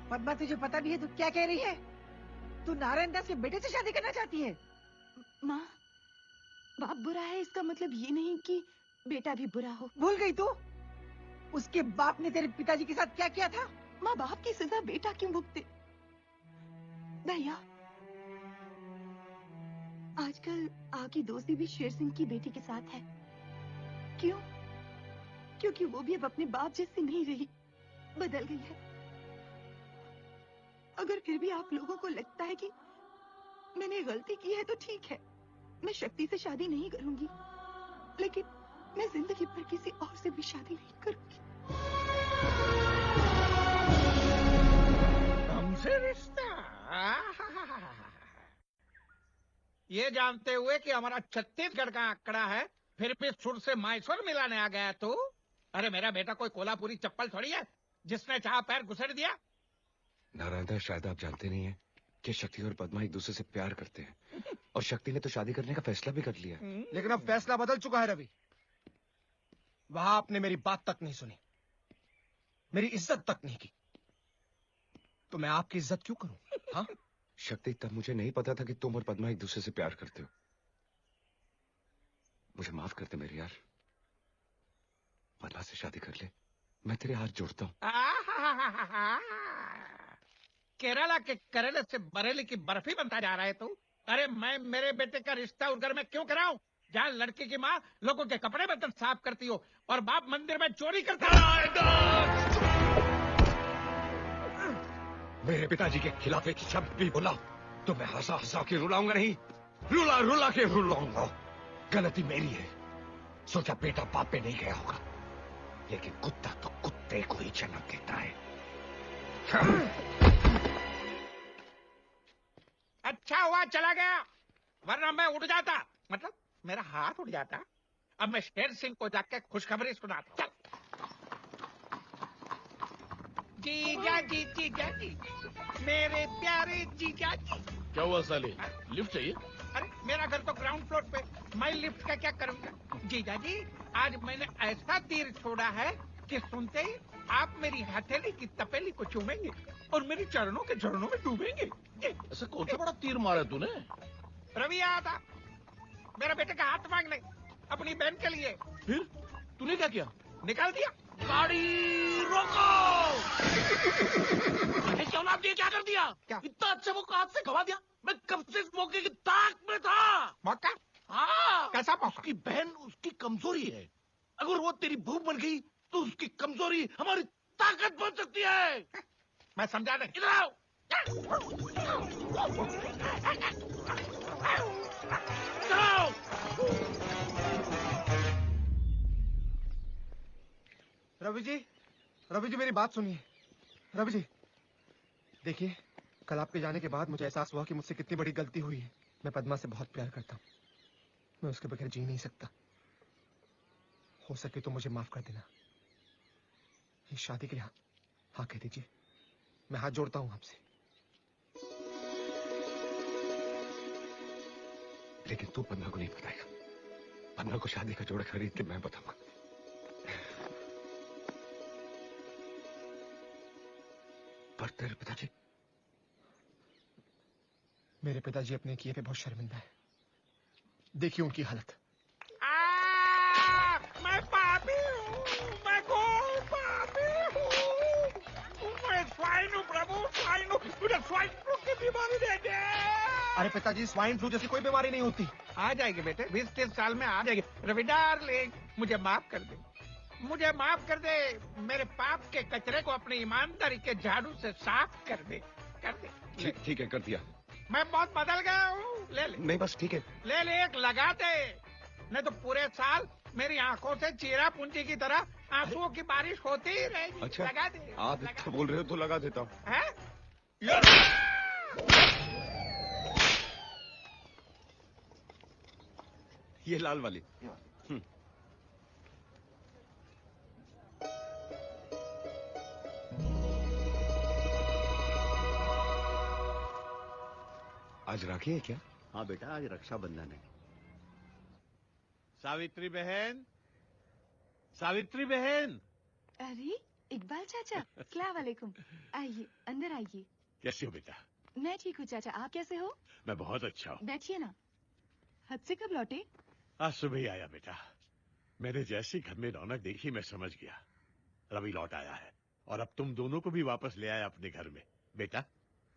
पद्मा, तुझे पता भी है तू क्या कह रही है? तू नारायण दास के बेटे से शादी करना चाहती है? माँ, बाप बुरा है इसका मतलब ये नहीं कि बेटा भी बुरा हो। भूल गई तू? उसके बाप ने तेरे पिताजी के साथ क्या किया था? माँ, बाप की सजा बेटा क्यों भुगते? भैया, आजकल आपकी दोस्ती भी शेर सिंह की बेटी के साथ है। क्यों? क्योंकि वो भी अब अपने बाप जैसी नहीं रही, बदल गई है। अगर फिर भी आप लोगों को लगता है कि मैंने गलती की है तो ठीक है, मैं शक्ति से शादी नहीं करूंगी, लेकिन मैं जिंदगी भर किसी और से भी शादी नहीं करूंगी। हमसे रिश्ता? ये जानते हुए कि हमारा छत्तीसगढ़ का आंकड़ा है, फिर भी सुर से मैसूर मिलाने आ गया तू? अरे मेरा बेटा कोई कोल्हापुरी चप्पल थोड़ी है जिसने चाह पैर घुसेड़ दिया। नारायण दास, शायद आप जानते नहीं हैं कि शक्ति और पद्मा एक दूसरे से प्यार करते हैं, और शक्ति ने तो शादी करने का फैसला भी कर लिया। लेकिन अब फैसला बदल चुका है रवि। वहां आपने मेरी बात तक नहीं सुनी, मेरी इज्जत तक नहीं की, तो मैं आपकी इज्जत क्यों करूं? हाँ? शक्ति, तब मुझे नहीं पता था कि तुम और पद्मा एक दूसरे से प्यार करते हो। मुझे माफ कर दे मेरे यार, पद्मा से शादी कर ले, मैं तेरे हाथ जोड़ता हूँ। केरला के करेले से बरेली की बर्फी बनता जा रहा है तू? अरे मैं मेरे बेटे का रिश्ता उस घर में क्यों कराऊं जहाँ लड़की की माँ लोगों के कपड़े बर्तन साफ करती हो और बाप मंदिर में चोरी करता है। मेरे पिताजी के खिलाफ एक शब्द भी बोला तो मैं हंसा हंसा के रुलाऊंगा नहीं, रुला रुला के रुलाऊंगा। गलती मेरी है, सोचा बेटा बाप पे नहीं गया होगा, लेकिन कुत्ता तो कुत्ते को ही जन्म देता है। अच्छा हुआ चला गया, वरना मैं उठ जाता, मतलब मेरा हाथ उठ जाता। अब मैं शेर सिंह को जाके खुशखबरी सुनाता हूँ। जीजा जी, जीजा जी, मेरे प्यारे जीजा जी। क्या हुआ साले, लिफ्ट चाहिए? अरे मेरा घर तो ग्राउंड फ्लोर पे, मैं लिफ्ट का क्या करूंगा? जीजा जी, आज मैंने ऐसा तीर छोड़ा है कि सुनते ही आप मेरी हथेली की तपेली को चूमेंगे और मेरी चरणों के झरनों में डूबेंगे। ऐसा कौन सा बड़ा तीर मारा तूने? रवि आया था मेरे बेटे का हाथ मांगने अपनी बहन के लिए। फिर तूने क्या किया? निकाल दिया। गाड़ी रोको! ऐसे औलाद ने क्या कर दिया? क्या? इतना अच्छा मौका हाथ से गवा दिया। मैं कब से इस मौके की ताक में था। मौका? हाँ, कैसा मौका? उसकी बहन उसकी कमजोरी है, अगर वो तेरी बहू बन गई तो उसकी कमजोरी हमारी ताकत बन सकती है। मैं समझा नहीं। इधर आओ। चलो। रवि जी मेरी बात सुनिए। रवि जी, देखिए, कल आपके जाने के बाद मुझे एहसास हुआ कि मुझसे कितनी बड़ी गलती हुई है। मैं पद्मा से बहुत प्यार करता हूँ, मैं उसके बगैर जी नहीं सकता। हो सके तो मुझे माफ कर देना। इस शादी के लिए हाँ कह दीजिए, मैं हाथ जोड़ता हूँ आपसे। लेकिन तू पन्ना को नहीं बताएगा। पन्ना को शादी का जोड़ा खरीद के मैं बताऊंगा। पर तेरे पिताजी? मेरे पिताजी अपने किए पे बहुत शर्मिंदा है। देखिए उनकी हालत। मैं पापी हूँ, मैं घोर पापी हूँ, मैं स्वाइन हूँ प्रभु, स्वाइन हूँ। मुझे स्वाइन फ्लू की बीमारी दे दे। अरे पिताजी, स्वाइन फ्लू जैसी कोई बीमारी नहीं होती। आ जाएगी बेटे, 20-30 साल में आ जाएगी। रवि डार्लिंग, मुझे माफ कर दे, मुझे माफ कर दे। मेरे पाप के कचरे को अपनी ईमानदारी के झाड़ू से साफ कर दे, कर दे। ठीक है, कर दिया। मैं बहुत बदल गया हूँ। ले ले। नहीं बस ठीक है। ले ले, एक लगा दे, नहीं तो पूरे साल मेरी आंखों से चीरा पूंजी की तरह आंसुओं की बारिश होती ही रहेगी। अच्छा, लगा दे। आप इतना बोल रहे हो तो लगा देता हूँ। है? ये लाल वाली। आज राखी है क्या? हाँ बेटा, आज रक्षाबंधन है। सावित्री बहन, सावित्री बहन। अरे इकबाल चाचा, अस्सलाम वालेकुम। आइए, अंदर आइए। कैसे हो बेटा? मैं ठीक हूँ चाचा, आप कैसे हो? मैं बहुत अच्छा हूँ। बैठिए ना। हद से कब लौटे? आज सुबह ही आया बेटा। मैंने जैसे घर में रौनक देखी मैं समझ गया रवि लौट आया है, और अब तुम दोनों को भी वापस ले आया अपने घर में। बेटा,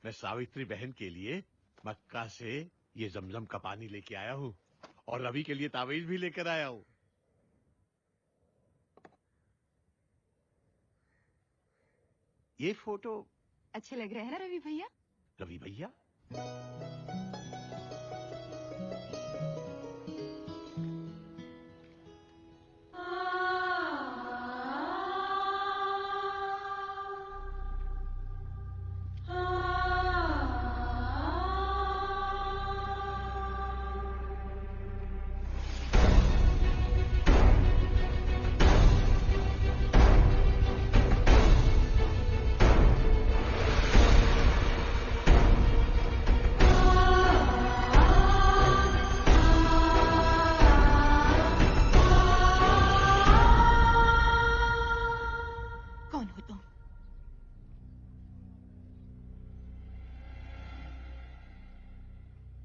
मैं सावित्री बहन के लिए मक्का से ये जमजम का पानी लेके आया हूँ, और रवि के लिए तावीज भी लेकर आया हूँ। ये फोटो अच्छे लग रहे हैं ना रवि भैया? रवि भैया?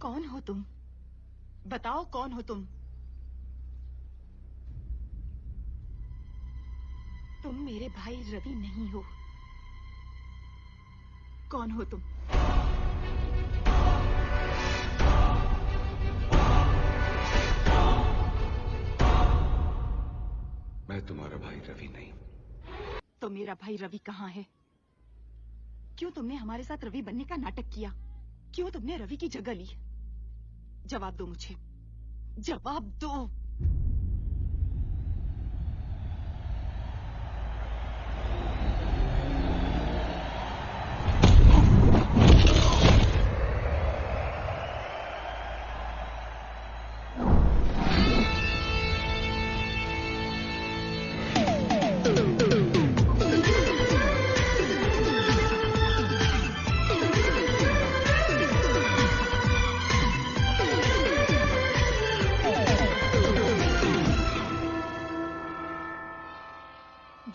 कौन हो तुम? बताओ कौन हो तुम? तुम मेरे भाई रवि नहीं हो। कौन हो तुम? मैं तुम्हारा भाई रवि नहीं। तो मेरा भाई रवि कहाँ है? क्यों तुमने हमारे साथ रवि बनने का नाटक किया? क्यों तुमने रवि की जगह ली? जवाब दो मुझे, जवाब दो।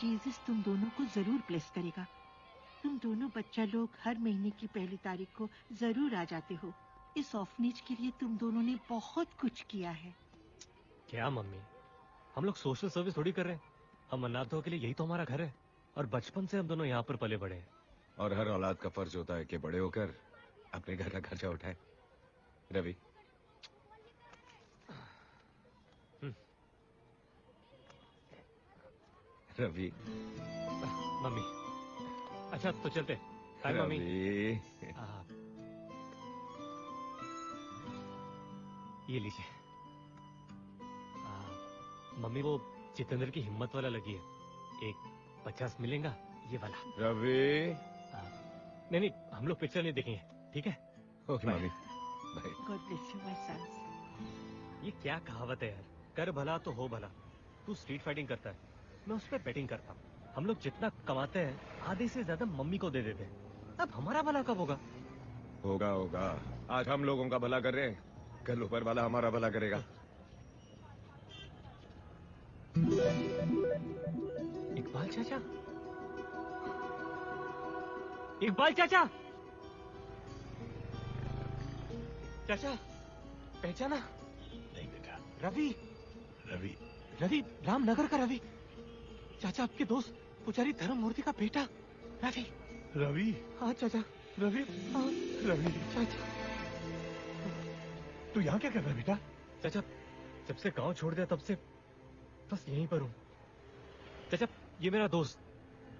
जीसस तुम दोनों को जरूर ब्लेस करेगा। तुम दोनों बच्चा लोग हर महीने की पहली तारीख को जरूर आ जाते हो। इस ऑर्फनेज के लिए तुम दोनों ने बहुत कुछ किया है। क्या मम्मी, हम लोग सोशल सर्विस थोड़ी कर रहे हैं। हम अनाथों के लिए यही तो हमारा घर है, और बचपन से हम दोनों यहाँ पर पले बड़े हैं। और हर औलाद का फर्ज होता है कि बड़े होकर अपने घर का खर्चा उठाए। रवि, रवि। मम्मी, अच्छा तो चलते। Bye mummy. ये लीजिए। मम्मी, वो जितेंद्र की हिम्मत वाला लगी है, एक 50 मिलेगा ये वाला। रवि। नहीं, हम लोग पिक्चर नहीं देखेंगे, ठीक है? Okay mummy, bye. God bless you my sons. ये क्या कहावत है यार, कर भला तो हो भला। तू स्ट्रीट फाइटिंग करता है, मैं उस पर बैटिंग करता हूँ। हम लोग जितना कमाते हैं आधे से ज्यादा मम्मी को दे देते हैं। अब हमारा भला कब होगा? होगा। आज हम लोगों का भला कर रहे हैं, कल ऊपर वाला हमारा भला करेगा। इकबाल चाचा, इकबाल चाचा, चाचा पहचाना? नहीं बेटा। रवि, रवि, रवि, रामनगर का रवि। चाचा आपके दोस्त पुजारी धर्ममूर्ति का बेटा रवि। रवि? हाँ चाचा। रवि? हाँ रवि चाचा। तू यहाँ क्या कर रहा है बेटा? चाचा जब से गांव छोड़ दिया तब से बस यहीं पर हूँ। चाचा ये मेरा दोस्त,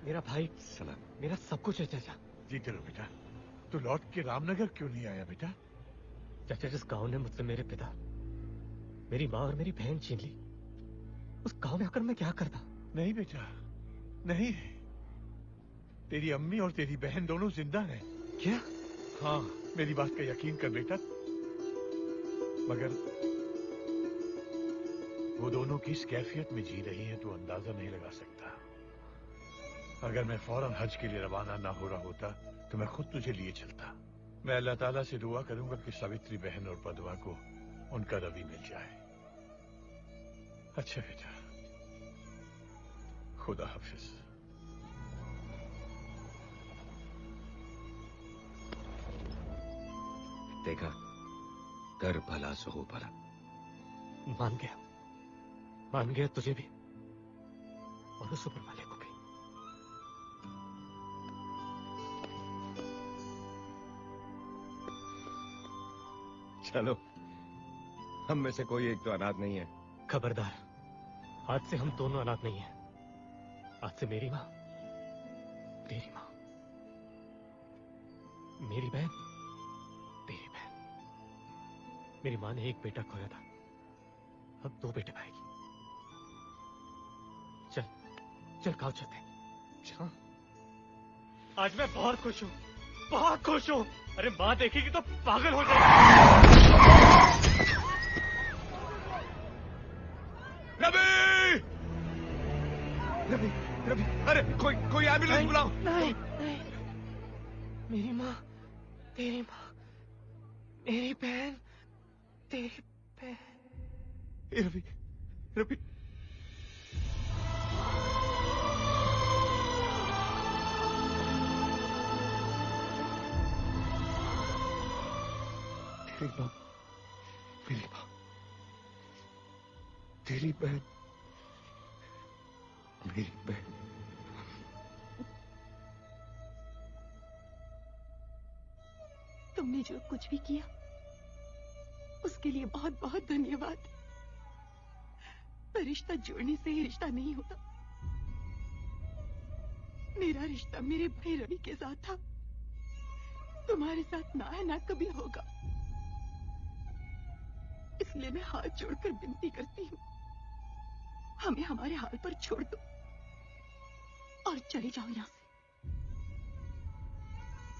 मेरा भाई, सलाम, मेरा सब कुछ है चाचा। जीते रहो बेटा। तू लौट के रामनगर क्यों नहीं आया बेटा? चाचा जिस गांव ने मुझसे मेरे पिता, मेरी माँ और मेरी बहन छीन ली, उस गांव में आकर मैं क्या करता? नहीं बेटा, नहीं। तेरी अम्मी और तेरी बहन दोनों जिंदा हैं। क्या? हाँ, मेरी बात का यकीन कर बेटा। मगर वो दोनों किस कैफियत में जी रही हैं तू अंदाजा नहीं लगा सकता। अगर मैं फौरन हज के लिए रवाना ना हो रहा होता तो मैं खुद तुझे लिए चलता। मैं अल्लाह ताला से दुआ करूंगा कि सावित्री बहन और पदवा को उनका रवि मिल जाए। अच्छा बेटा, खुदा हाफिज। देखा, कर भला सो हो भला। मान गया तुझे भी और उस ऊपर वाले को भी। चलो, हम में से कोई एक तो अनाथ नहीं है। खबरदार, आज से हम दोनों अनाथ नहीं हैं। आज से मेरी माँ, तेरी माँ, मेरी बहन, तेरी बहन। मेरी माँ ने एक बेटा खोया था, अब 2 बेटे पाएगी। चल चल गाँव चलते हैं। आज मैं बहुत खुश हूँ, बहुत खुश हूँ। अरे माँ देखेगी तो पागल हो जाएगी। रवि! रवि, रवि, अरे कोई एम्बुलेंस बुलाओ। नहीं, नहीं। मेरी माँ, तेरी माँ, मेरी बहन, तेरी बहन। रवि, रवि, तेरी माँ, मेरी माँ, तेरी बहन, मेरी बहन। तुमने जो कुछ भी किया उसके लिए बहुत बहुत धन्यवाद। पर रिश्ता जोड़ने से ही रिश्ता नहीं होता। मेरा रिश्ता मेरे भाई रवि के साथ था, तुम्हारे साथ ना है ना कभी होगा। इसलिए मैं हाथ जोड़कर विनती करती हूँ, हमें हमारे हाल पर छोड़ दो और चले जाओ यहाँ से।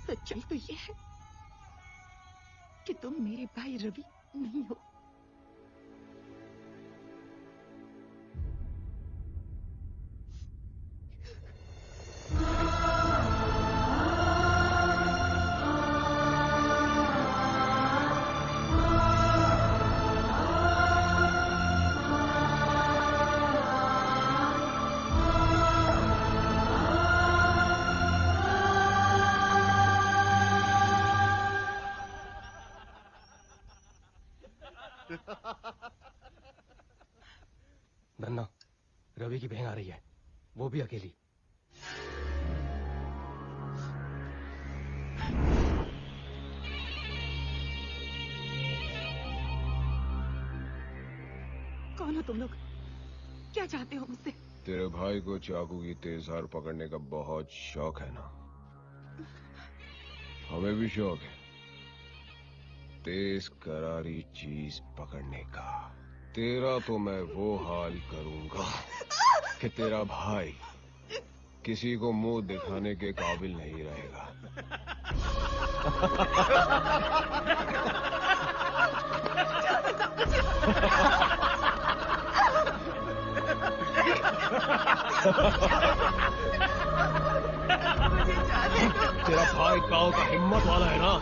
सच्चाई तो ये है कि तुम मेरे भाई रवि नहीं हो। नन्ना, रवि की बहन आ रही है, वो भी अकेली। कौन हो तुम लोग? क्या चाहते हो मुझसे? तेरे भाई को चाकू की तेज धार पकड़ने का बहुत शौक है ना? हमें भी शौक है तेज करारी चीज पकड़ने का। तेरा तो मैं वो हाल करूंगा कि तेरा भाई किसी को मुंह दिखाने के काबिल नहीं रहेगा। तेरा भाई गांव का हिम्मत वाला है ना,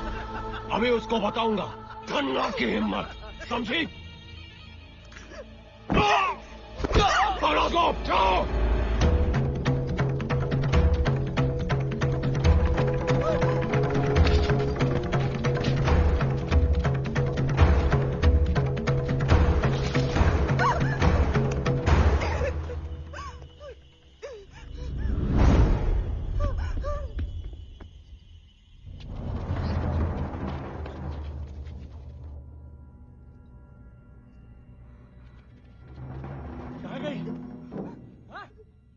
अभी उसको बताऊंगा धन्ना की हिम्मत। समझी? पकड़ो को, जाओ।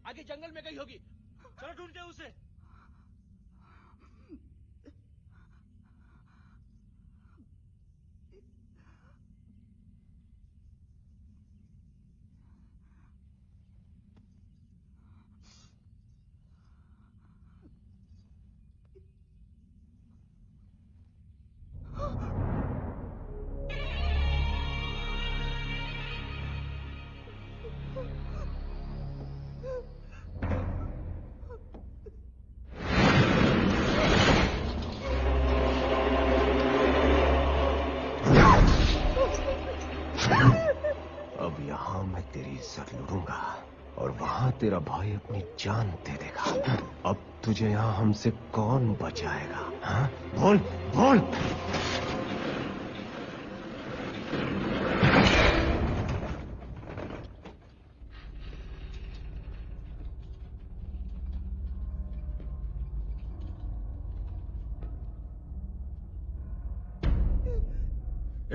आगे जंगल में गई होगी, चलो ढूंढते हैं उसे। अब यहाँ मैं तेरी इज्जत लूटूंगा और वहाँ तेरा भाई अपनी जान दे देगा। अब तुझे यहाँ हमसे कौन बचाएगा? हाँ? बोल बोल।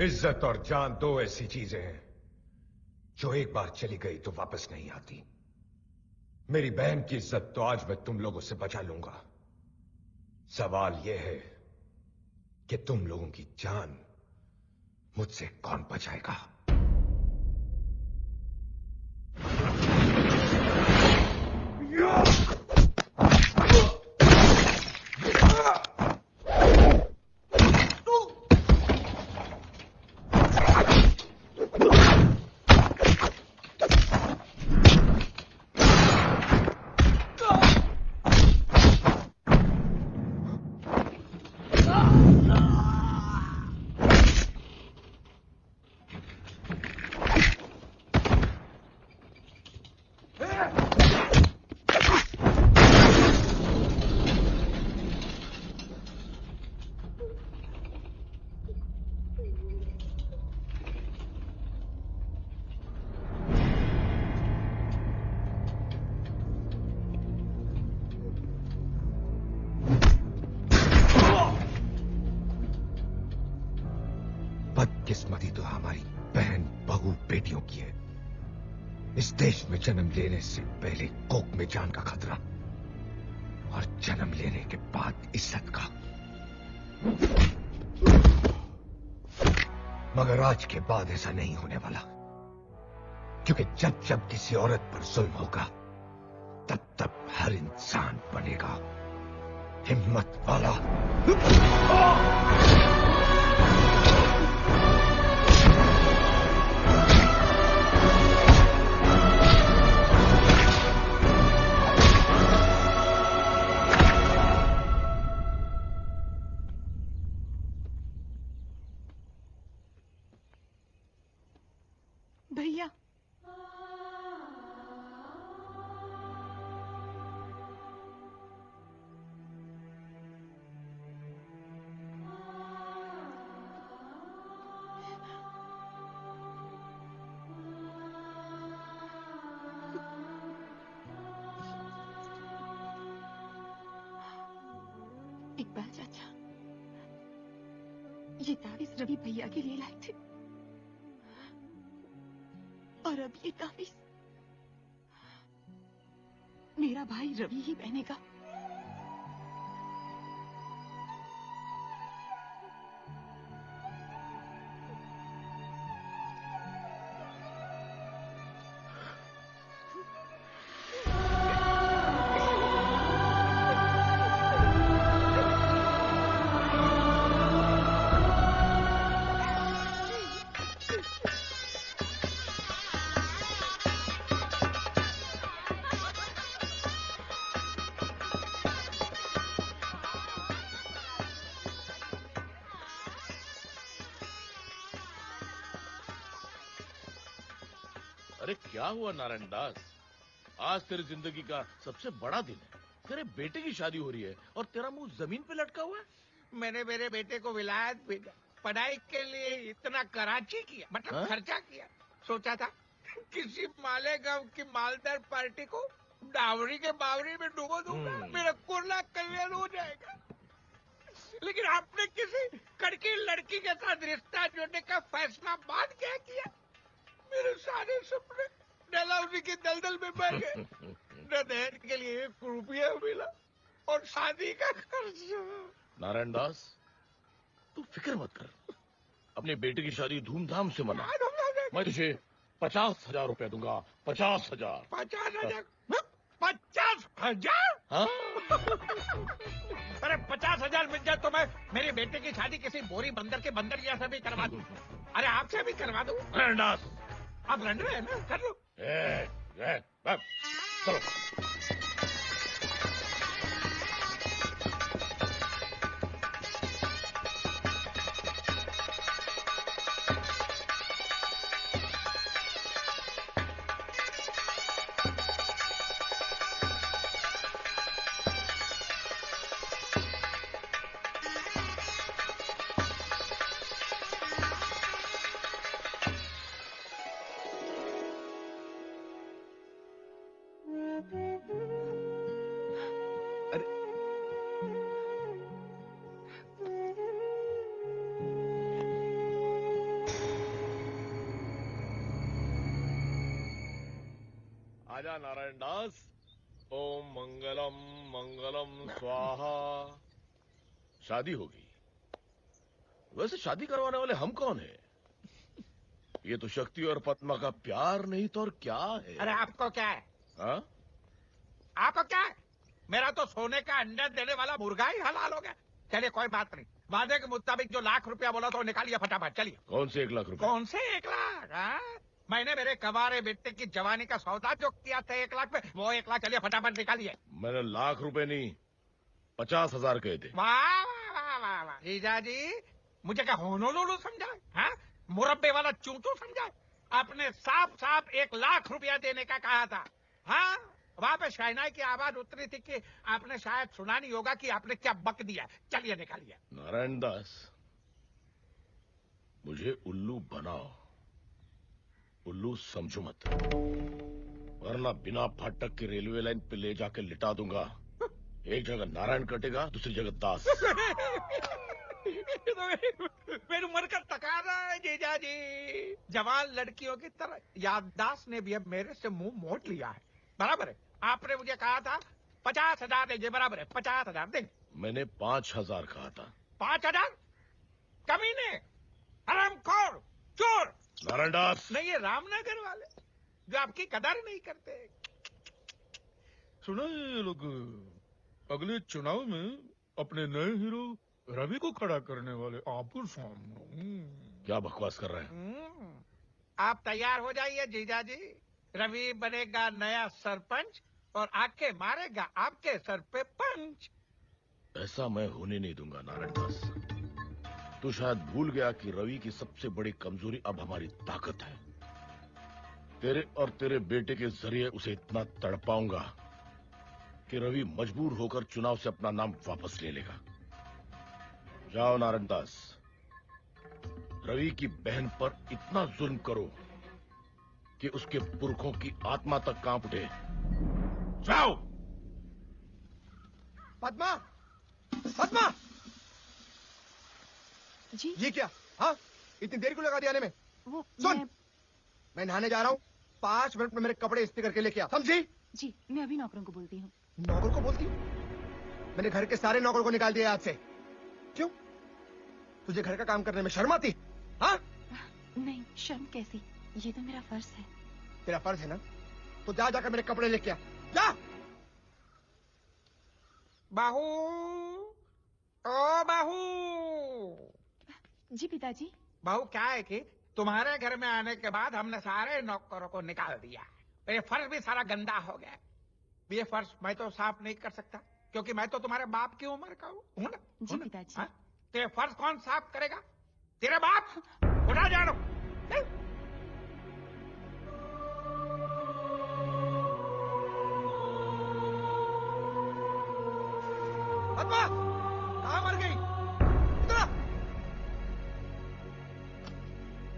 इज्जत और जान दो ऐसी चीजें हैं जो एक बार चली गई तो वापस नहीं आती। मेरी बहन की इज्जत तो आज मैं तुम लोगों से बचा लूंगा। सवाल यह है कि तुम लोगों की जान मुझसे कौन बचाएगा? बदकिस्मती तो हमारी बहन बहू बेटियों की है। इस देश में जन्म लेने से पहले कोख में जान का खतरा और जन्म लेने के बाद इज्जत का। मगर आज के बाद ऐसा नहीं होने वाला, क्योंकि जब जब किसी औरत पर जुल्म होगा तब तब हर इंसान बनेगा हिम्मत वाला। भैया, इकबाल चाचा, ये तावीज रवि भैया के लिए लाए थे और अब ये तावीज मेरा भाई रवि ही पहनेगा। अरे क्या हुआ नारायण दास? आज तेरी जिंदगी का सबसे बड़ा दिन है। तेरे बेटे की शादी हो रही है और तेरा मुंह जमीन पे लटका हुआ है। मैंने मेरे बेटे को विलायत भेजा, पढ़ाई के लिए इतना कराची किया, मतलब खर्चा किया। सोचा था किसी मालेगांव की मालदार पार्टी को डावरी के बावरी में डुबो दूंगा, मेरा कुर्ला कल्याण हो जाएगा। लेकिन आपने किसी कड़की लड़की के साथ रिश्ता जोड़ने का फैसला बाद क्या किया? मेरे सारे सपने डलहौजी की दलदल में बह गए। न दहेज के लिए 1 रुपया मिला और शादी का खर्चा। नारायण दास, तू फिक्र मत कर, अपने बेटे की शादी धूमधाम से मना। मैं तुझे 50,000 रुपया दूंगा। 50,000। 50,000? 50,000? हाँ? अरे 50,000 मिल जाए तो मैं मेरे बेटे की शादी किसी बोरी बंदर के बंदरिया से भी करवा दूं। अरे आपसे भी करवा दूं। नारायण दास, आप लड़ रहे हैं ना, कर लो। चलो। आजा नारायण दास। ओम मंगलम मंगलम स्वाहा। शादी होगी। वैसे शादी करवाने वाले हम कौन है? ये तो शक्ति और पद्मा का प्यार नहीं तो और क्या है? अरे आपको क्या है? हाँ? आपको क्या है? मेरा तो सोने का अंडा देने वाला मुर्गा ही हलाल हो गया। चलिए कोई बात नहीं, वादे के मुताबिक जो लाख रुपया बोला तो निकालिए फटाफट। चलिए। कौन से 1 लाख रुपया? कौन से 1 लाख? हाँ? मैंने मेरे कवारे बेटे की जवानी का सौदा जो किया था 1 लाख में, वो 1 लाख चलिए फटाफट निकालिए। मैंने लाख रुपए नहीं 50,000 कहे थे। वाह वाह वाह वाह जीजा जी, मुझे क्या होनोलुलु समझा? हाँ? मुरब्बे वाला चूचू समझा? आपने साफ साफ 1 लाख रुपया देने का कहा था। हाँ? वहाँ पे शहनाई की आवाज उतरी थी कि आपने शायद सुना नहीं होगा कि आपने क्या बक दिया। चलिए निकालिए। नारायण दास, मुझे उल्लू बनाओ, उल्लू समझो मत, वरना बिना फाटक के रेलवे लाइन पे ले जाके लिटा दूंगा। एक जगह नारायण कटेगा, दूसरी जगह दास। मेरी उम्र का तकाजा है जीजा जी। जवान लड़कियों की तरह याददाश्त ने भी अब मेरे से मुंह मोड़ लिया है। बराबर है, आपने मुझे कहा था 50,000 देंगे, बराबर है 50,000 देंगे। मैंने 5,000 कहा था। 5,000? कमीने, हरामखोर, चोर। नारायण दास। नहीं, ये रामनगर वाले जो आपकी कदर नहीं करते। सुना ये लोग अगले चुनाव में अपने नए हीरो रवि को खड़ा करने वाले आपको सामने। क्या बकवास कर रहे हैं? आप तैयार हो जाइए जीजा जी, रवि बनेगा नया सरपंच और आके मारेगा आपके सर पे पंच। ऐसा मैं होने नहीं दूंगा नारायण दास। तू शायद भूल गया कि रवि की सबसे बड़ी कमजोरी अब हमारी ताकत है। तेरे और तेरे बेटे के जरिए उसे इतना तड़पाऊंगा कि रवि मजबूर होकर चुनाव से अपना नाम वापस ले लेगा। जाओ नारायण दास, रवि की बहन पर इतना जुल्म करो कि उसके पुरखों की आत्मा तक कांप उठे। जाओ। पद्मा, पद्मा जी। ये क्या? हाँ, इतनी देर क्यों लगा दी आने में? सुन, मैं नहाने जा रहा हूँ, 5 मिनट में मेरे कपड़े इस्त्री करके लेके आ, समझी? जी, मैं अभी नौकरों को बोलती हूँ। नौकर को बोलती? मैंने घर के सारे नौकर को निकाल दिया आज से। क्यों? तुझे घर का काम करने में शर्म आती? हाँ? नहीं, शर्म कैसी, ये तो मेरा फर्ज है। तेरा फर्ज है ना? तो जा जाकर मेरे कपड़े लेके आ, जा। बाहू, ओ बाहू। जी पिताजी। बाहू, क्या है कि तुम्हारे घर में आने के बाद हमने सारे नौकरों को निकाल दिया, ये फर्श भी सारा गंदा हो गया। ये फर्श मैं तो साफ नहीं कर सकता क्योंकि मैं तो तुम्हारे बाप की उम्र का हूँ ना। जी पिताजी। तेरे फर्श कौन साफ करेगा? तेरे बाप। उठा जानो।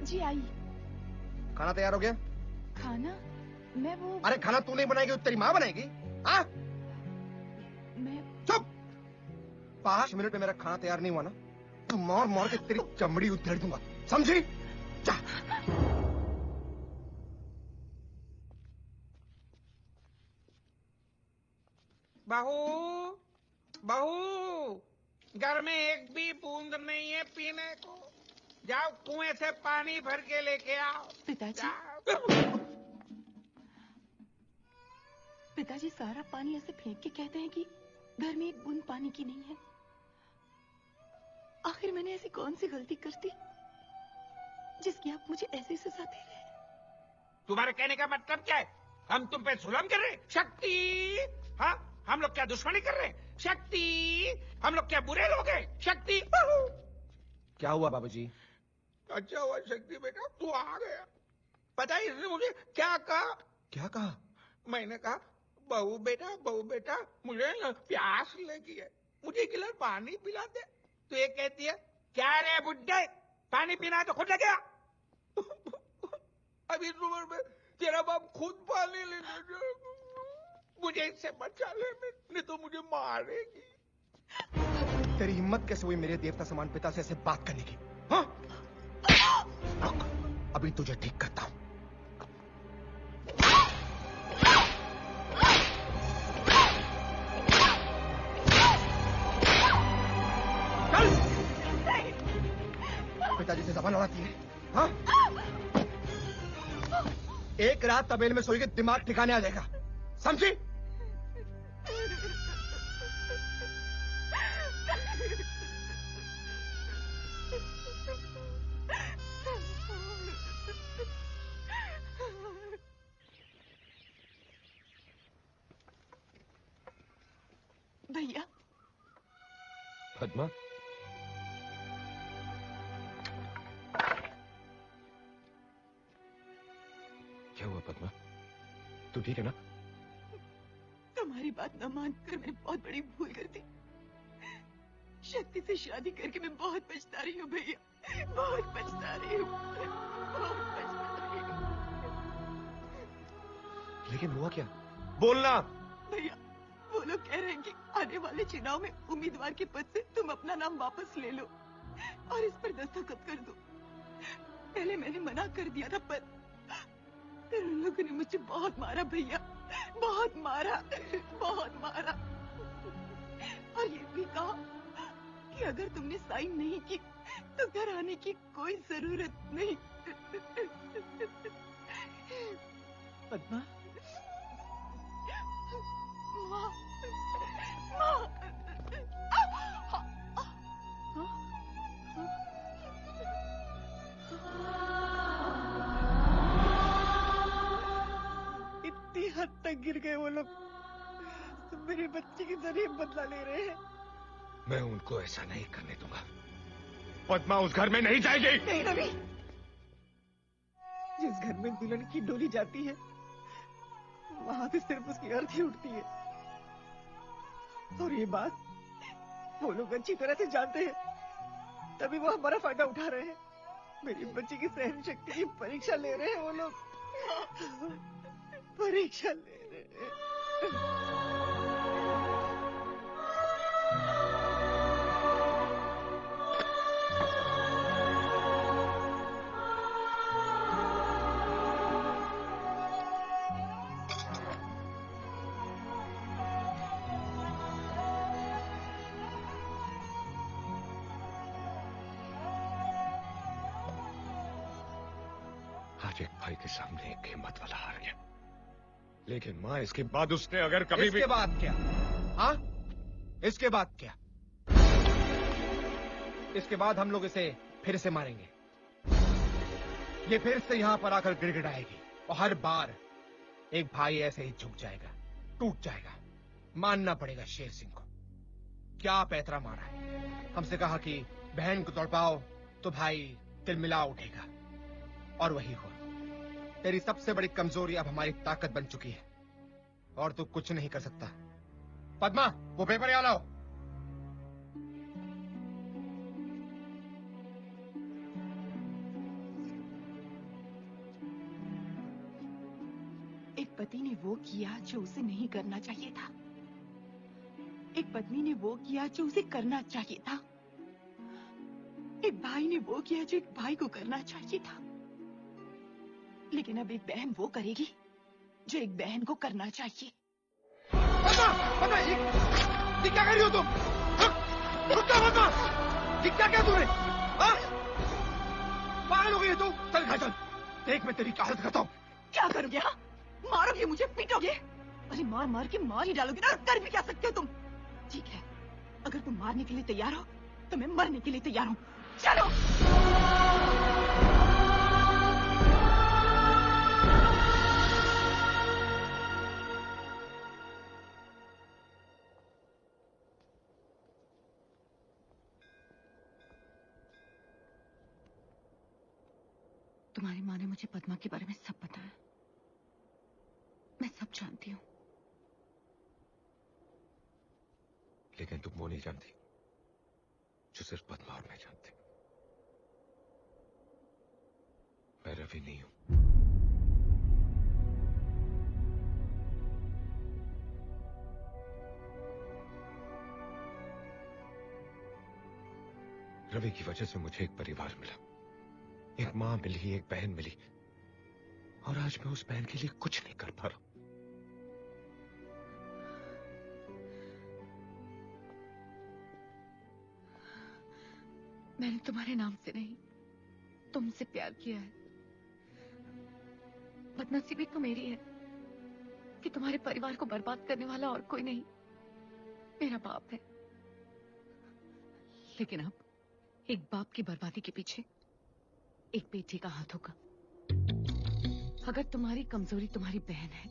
जी आई। खाना तैयार हो गया? खाना? मैं वो... अरे खाना तू नहीं बनाएगी तो तेरी माँ बनाएगी? हाँ? मैं... चुप! 5 मिनट में मेरा खाना तैयार नहीं हुआ ना, तू मार मार के तेरी चमड़ी उधेड़ दूंगा, समझी? जा। बहू, बहू, घर में एक भी बूंद नहीं है पीने को। जाओ कुएं से पानी भर के लेके आओ। पिताजी, पिताजी सारा पानी ऐसे फेंक के कहते हैं कि घर में एक बूंद पानी की नहीं है। आखिर मैंने ऐसी कौन सी गलती कर दी जिसकी आप मुझे ऐसी सजा दे रहे हैं? तुम्हारे कहने का मतलब क्या है? हम तुम पे जुल्म कर रहे हैं? शक्ति, हाँ, हम लोग क्या दुश्मनी कर रहे हैं? शक्ति, हम लोग क्या बुरे लोग हैं? शक्ति। क्या हुआ बाबूजी? अच्छा हुआ शक्ति बेटा तू आ गया। पता है इसने मुझे क्या कहा? क्या कहा? मैंने कहा बहू बेटा मुझे ना प्यास लगी है, मुझे एक गिलास पानी पिला दे। तो ये कहती है क्या रे बुड्ढे, पानी पीना है तो खुद लगे। अभी इस उम्र में तेरा बाप खुद पानी लेने जाएगा। मुझे इससे बचा ले, नहीं तो मुझे मारेगी। तेरी हिम्मत कैसे हुई मेरे देवता समान पिता से ऐसे बात करने की? हाँ? रुक, अभी तुझे ठीक करता हूं। पिताजी से जबान लड़ाती है, हाँ? एक रात तबेले में सोएगी, दिमाग ठिकाने आ जाएगा, समझी? भैया। पद्मा, क्या हुआ पद्मा? तू ठीक है ना? तुम्हारी बात न मानकर मैंने बहुत बड़ी भूल कर दी। शक्ति से शादी करके मैं बहुत पछता रही हूँ भैया, बहुत पछता रही हूँ, बहुत पछता रही हूँ। लेकिन हुआ क्या? बोलना। भैया वो लोग कह रहे हैं कि आने वाले चुनाव में उम्मीदवार के पद से तुम अपना नाम वापस ले लो और इस पर दस्तखत कर दो। पहले मैंने मना कर दिया था पर उन लोगों ने मुझे बहुत मारा भैया, बहुत मारा, बहुत मारा। और ये भी कहा कि अगर तुमने साइन नहीं की तो घर आने की कोई जरूरत नहीं। पद्मा, माँ, माँ, इतनी हद तक गिर गए वो लोग, तो मेरे बच्चे के जरिए बदला ले रहे हैं। मैं उनको ऐसा नहीं करने दूंगा। पद्मा उस घर में नहीं जाएगी। नहीं रवि, जिस घर में दुल्हन की डोली जाती है वहां से सिर्फ उसकी अर्थी उठती है। और ये बात वो लोग अच्छी तरह से जानते हैं, तभी वो हमारा फायदा उठा रहे हैं। मेरी बच्ची की सहन शक्ति की परीक्षा ले रहे हैं वो लोग, परीक्षा ले रहे हैं। आज एक भाई के सामने एक हिम्मत वाला हार गया, लेकिन माँ इसके बाद उसने अगर कभी भी... इसके बाद क्या? हाँ? इसके बाद क्या? इसके बाद हम लोग इसे फिर से मारेंगे। ये फिर से यहाँ पर आकर गिड़गिड़ाएगी और हर बार एक भाई ऐसे ही झुक जाएगा, टूट जाएगा। मानना पड़ेगा शेर सिंह को। क्या पैतरा मारा है। हमसे कहा कि बहन को तड़पाओ तो भाई तिलमिला उठेगा, और वही हुआ। तेरी सबसे बड़ी कमजोरी अब हमारी ताकत बन चुकी है और तू कुछ नहीं कर सकता। पद्मा, वो पेपर यहाँ लाओ। पति ने वो किया जो उसे नहीं करना चाहिए था। एक पत्नी ने वो किया जो उसे करना चाहिए था। एक भाई ने वो किया जो एक भाई को करना चाहिए था। लेकिन अब एक बहन वो करेगी जो एक बहन को करना चाहिए। ये क्या कर रही हो तुम? ये क्या क्या तूने? पागल हो गई तू? चल घर चल, देख मैं तेरी क्या हालत करता हूँ। क्या करोगे? हाँ, मारोगे मुझे, पीटोगे? अरे मार मार के मार ही डालोगे ना, कर भी क्या सकते हो तुम? ठीक है, अगर तुम मारने के लिए तैयार हो तो मैं मरने के लिए तैयार हूँ। चलो। तुम्हारी माँ ने मुझे पद्मा के बारे में सब बताया। मैं सब जानती हूँ। लेकिन तुम वो नहीं जानती जो सिर्फ पद्मा और मैं जानते। मैं रवि नहीं हूं। रवि की वजह से मुझे एक परिवार मिला, एक मां मिली, एक बहन मिली, और आज मैं उस बहन के लिए कुछ नहीं कर पा रहा। मैंने तुम्हारे नाम से नहीं, तुमसे प्यार किया है। बदनसीबी तो मेरी है कि तुम्हारे परिवार को बर्बाद करने वाला और कोई नहीं, मेरा बाप है। लेकिन अब एक बाप की बर्बादी के पीछे एक बेटी का हाथ होगा। अगर तुम्हारी कमजोरी तुम्हारी बहन है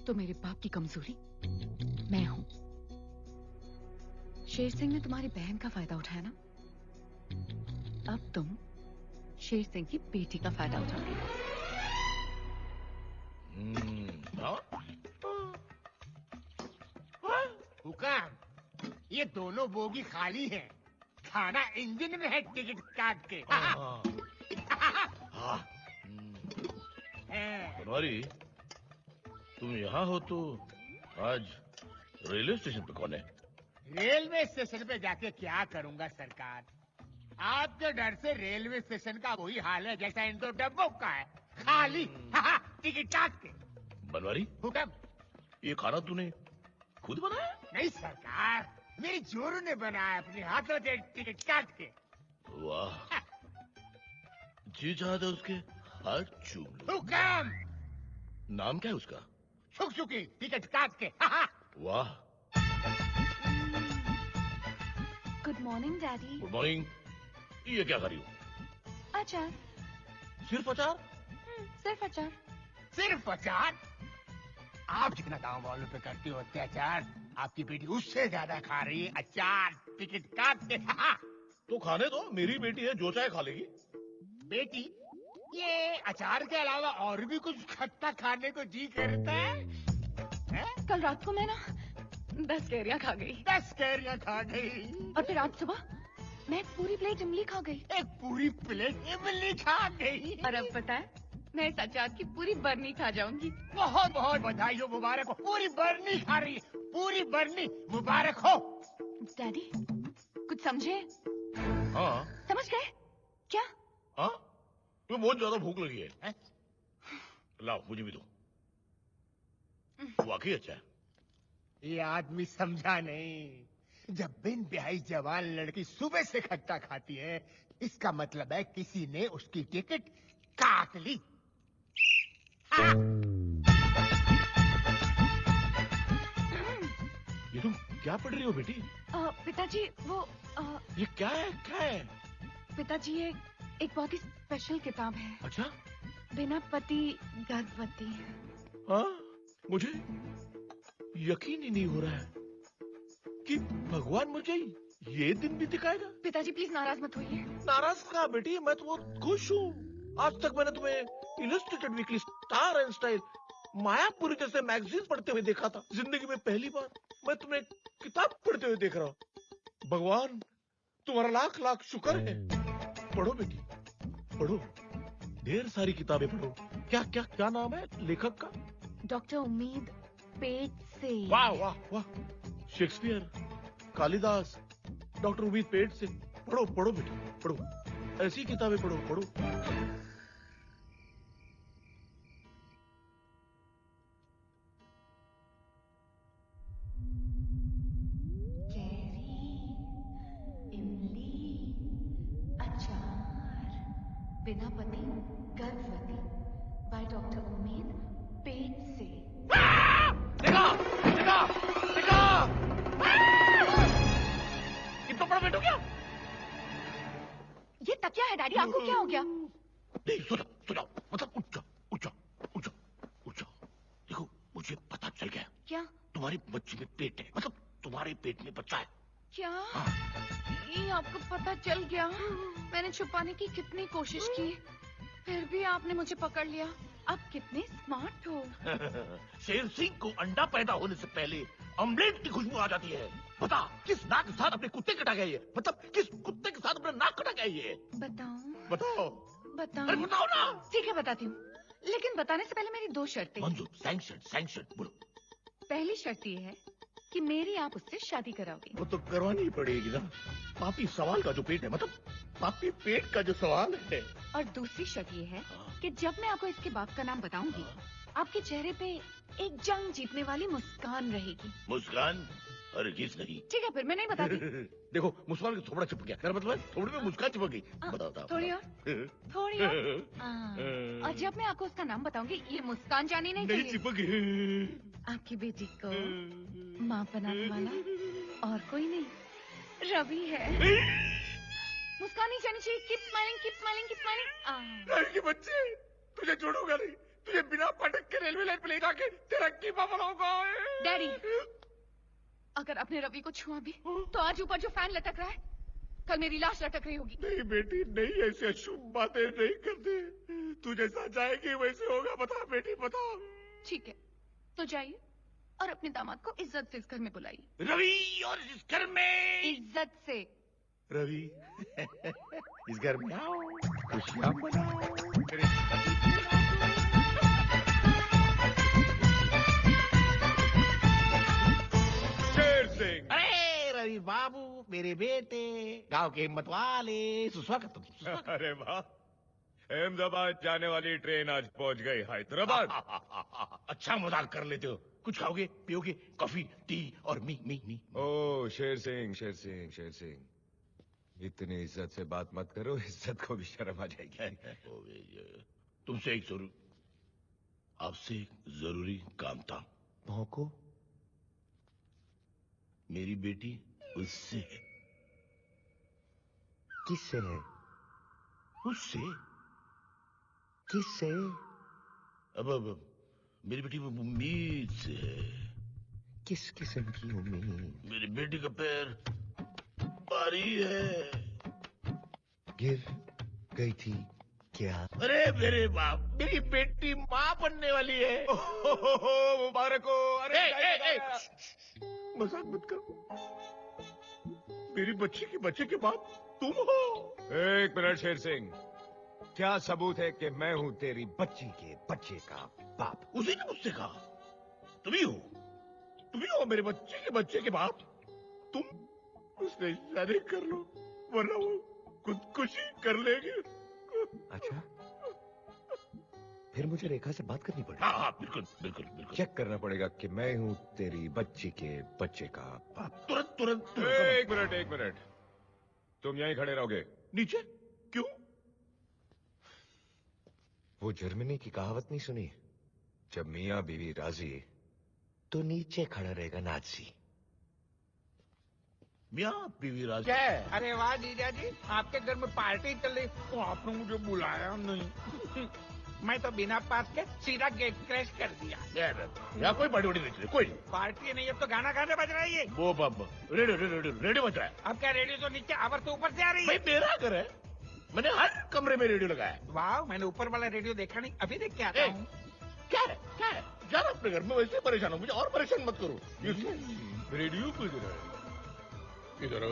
तो मेरे बाप की कमजोरी मैं हूं। शेर सिंह ने तुम्हारी बहन का फायदा उठाया ना, अब तुम शेर सिंह की बेटी का फायदा उठाओगे। हुक्म, ये दोनों बोगी खाली हैं। खाना इंजन में है, टिकट काट के। बनवारी, तुम यहाँ हो तो आज रेलवे स्टेशन पे कौन है? रेलवे स्टेशन पे जाके क्या करूंगा सरकार? आपके डर से रेलवे स्टेशन का वही हाल है जैसा इन दो डब्बों का है, खाली। टिकट काट के। बनवारी, हुक्म, ये खाना तूने खुद बनाया? नहीं सरकार, मेरी जोरू ने बनाया अपने हाथों से, टिकट काट के। वाह, जी चाहता उसके हाथ चूम लो। हुक्म। नाम क्या है उसका? शुक-शुकी, टिकट काट के। वाह। Good morning daddy. Good morning. ये क्या कर रही हो? अचार। सिर्फ अचार? सिर्फ अचार। सिर्फ अचार? आप जितना गांव वालों पे करती हो अत्याचार, आपकी बेटी उससे ज्यादा खा रही है अचार। टिकट काट के। तो खाने दो, मेरी बेटी है, जो चाहे खा लेगी। बेटी, ये अचार के अलावा और भी कुछ खट्टा खाने को जी करता है? कल रात को मैं ना 10 कैरियां खा गई। 10 कैरियां खा गई? और फिर आज सुबह मैं एक पूरी प्लेट इमली खा गई। एक पूरी प्लेट इमली खा गई? और अब पता है, मैं इस अचार की पूरी बरनी खा जाऊंगी। बहुत बहुत बधाई हो, मुबारक हो। पूरी बरनी खा रही है, पूरी बरनी, मुबारक हो। डैडी, कुछ समझे? हाँ। समझ गए क्या? हाँ, तुम्हें बहुत ज्यादा भूख लगी है? लाओ, मुझे भी दो। वाकई अच्छा है। ये आदमी समझा नहीं। जब बिन ब्याही जवान लड़की सुबह से खट्टा खाती है, इसका मतलब है किसी ने उसकी टिकट काट ली। ये तुम क्या पढ़ रही हो बेटी? पिताजी, वो ये क्या है? क्या है? पिताजी, ये एक बहुत ही स्पेशल किताब है। अच्छा? बिना पति गर्भवती। हाँ, मुझे यकीन ही नहीं हो रहा है कि भगवान मुझे ये दिन भी दिखाएगा। पिताजी प्लीज नाराज मत होइए। नाराज कहाँ बेटी, मैं तो बहुत खुश हूँ। आज तक मैंने तुम्हें illustrated weekly, star and style, Mayapuri जैसे मैगजीन पढ़ते हुए देखा था। जिंदगी में पहली बार मैं तुम्हें किताब पढ़ते हुए देख रहा हूँ। भगवान तुम्हारा लाख लाख शुक्र है। पढ़ो बेटी, पढ़ो। ढेर सारी किताबें पढ़ो। क्या क्या क्या नाम है लेखक का? डॉक्टर उम्मीद पेट से। वाह वाह वाह, शेक्सपियर, कालिदास, डॉक्टर उम्मीद पेट से। पढ़ो पढ़ो बेटा पढ़ो, ऐसी किताबें पढ़ो पढ़ो। बिना पति गर्भवती बाय डॉक्टर उम्मीद पेट से। देखा देखा देखा, कितना बड़ा पेट हो गया। ये तकिया है डैडी, आपको क्या हो गया? नहीं सो जाओ, मतलब उठ जाओ। देखो मुझे पता चल गया। क्या? तुम्हारी बच्ची में पेट है, मतलब तुम्हारे पेट में बच्चा है। क्या? ये आपको पता चल गया? मैंने छुपाने की कितनी कोशिश की, फिर भी आपने मुझे पकड़ लिया। आप कितने स्मार्ट हो। शेर सिंह को अंडा पैदा होने से पहले ऑमलेट की खुशबू आ जाती है। बता किस नाक के साथ अपने कुत्ते कटा गया ये, मतलब किस कुत्ते के साथ अपना नाक कटा गया ये? बताओ। अरे बताओ ना। ठीक है बताती हूँ, लेकिन बताने से पहले मेरी 2 शर्तें। मंजूर, सैंक्शन बोलो। पहली शर्त ये है कि मेरी आप उससे शादी कराओगे। वो तो करवानी ही पड़ेगी ना, पापी सवाल का जो पेट है, मतलब पापी पेट का जो सवाल है। और दूसरी शर्त ये है कि जब मैं आपको इसके बाप का नाम बताऊंगी, आपके चेहरे पे एक जंग जीतने वाली मुस्कान रहेगी। मुस्कान? अरे किस नहीं। ठीक है फिर मैं नहीं बताती। देखो मुस्कान का थोबड़ा चिपक गया, मेरा मतलब थोड़ी में मुस्कान चिपक गई। बताओ थोड़ी और जब मैं आपको उसका नाम बताऊंगी, ये मुस्कान जानी नहीं चाहिए। चिपक गई। आपकी बेटी को माँ बनाने वाला और कोई नहीं, रवि है। मुस्कान नहीं जानी चाहिए। Keep smiling, keep smiling, keep smiling. Ravi की बच्ची, तुझे छोड़ूंगा नहीं, तुझे बिना पटक के रेलवे लाइन पे ले जाके तेरा कीमा बनाऊंगा। डैडी, अगर अपने रवि को छुआ भी तो आज ऊपर जो फैन लटक रहा है, कल मेरी लाश लटक रही होगी। नहीं बेटी नहीं, ऐसे अशुभ बातें नहीं करते। तू जैसा चाहेगी वैसे होगा। बता बेटी बता। ठीक है तो जाइए और अपने दामाद को इज्जत से इस घर में बुलाइए। रवि, और इस घर में इज्जत से। रवि इस घर में आओ, खुशियां मनाओ। शेर सिंह। अरे रवि बाबू, मेरे बेटे, गांव के हिम्मत वाले, सुस्वागत। अरे वाह, अहमदाबाद जाने वाली ट्रेन आज पहुंच गई हैदराबाद। अच्छा मजाक कर लेते हो। कुछ खाओगे पियोगे? कॉफी टी और मी। ओ शेर सिंह, इतनी इज्जत से बात मत करो, इज्जत को भी शर्म आ जाएगी। तुमसे आपसे एक जरूरी काम था। भौंको। मेरी बेटी उससे है। किससे है? उससे। किससे? अब मेरी बेटी उम्मीद से है। किस किस्म की उम्मीद? मेरी बेटी का पैर भारी है। गिर गई थी क्या? अरे मेरे बाप, मेरी बेटी माँ बनने वाली है। मुबारक हो। अरे मजाक मत करो। मेरी बच्ची के बच्चे के बाप तुम हो। एक मिनट शेर सिंह, क्या सबूत है कि मैं हूं तेरी बच्ची के बच्चे का बाप? उसी ने मुझसे कहा तुम ही हो मेरे बच्चे के बाप। तुम उसने शादी कर लो, वरना वो खुदकुशी कर लेगी। अच्छा, फिर मुझे रेखा से बात करनी पड़ेगी। हाँ बिल्कुल। चेक करना पड़ेगा कि मैं हूं तेरी बच्ची के बच्चे का बाप। तुरंत। एक मिनट, तुम यहीं खड़े रहोगे। नीचे? क्यों? वो जर्मनी की कहावत नहीं सुनी? जब मियाँ बीवी राजी तो नीचे खड़ा रहेगा नाजी। मियाँ बीवी राजी? क्या? अरे वाह जीजा जी, आपके घर में पार्टी चल रही तो आपने मुझे बुलाया नहीं। मैं तो बिना पास के सीधा गेट क्रैश कर दिया। यहाँ कोई बड़ी नहीं, कोई पार्टी नहीं। अब तो गाना बज रहा है ये। वो रेडियो बज रहा है। अब क्या रेडियो तो नीचे आवर तो ऊपर से आ रही है? भाई मेरा घर है, मैंने हर कमरे में रेडियो लगाया। वाह, मैंने ऊपर वाला रेडियो देखा नहीं, अभी देख के आता हूँ। क्या है यार, अपने घर में वैसे परेशान हो, मुझे और परेशान मत करो। रेडियो बज रहा है? इधर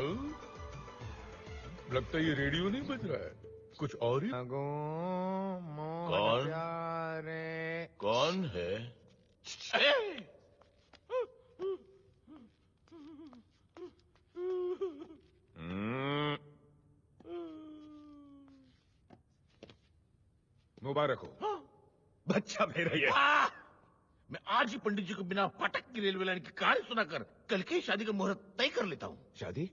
लगता है ये रेडियो नहीं बज रहा है, कुछ और ही? कौन? कौन है? मुबारक हो। बच्चा मेरा ये। मैं आज ही पंडित जी को बिना फाटक की रेलवे लाइन की कहानी सुनाकर कल की शादी का मुहूर्त तय कर लेता हूँ। शादी?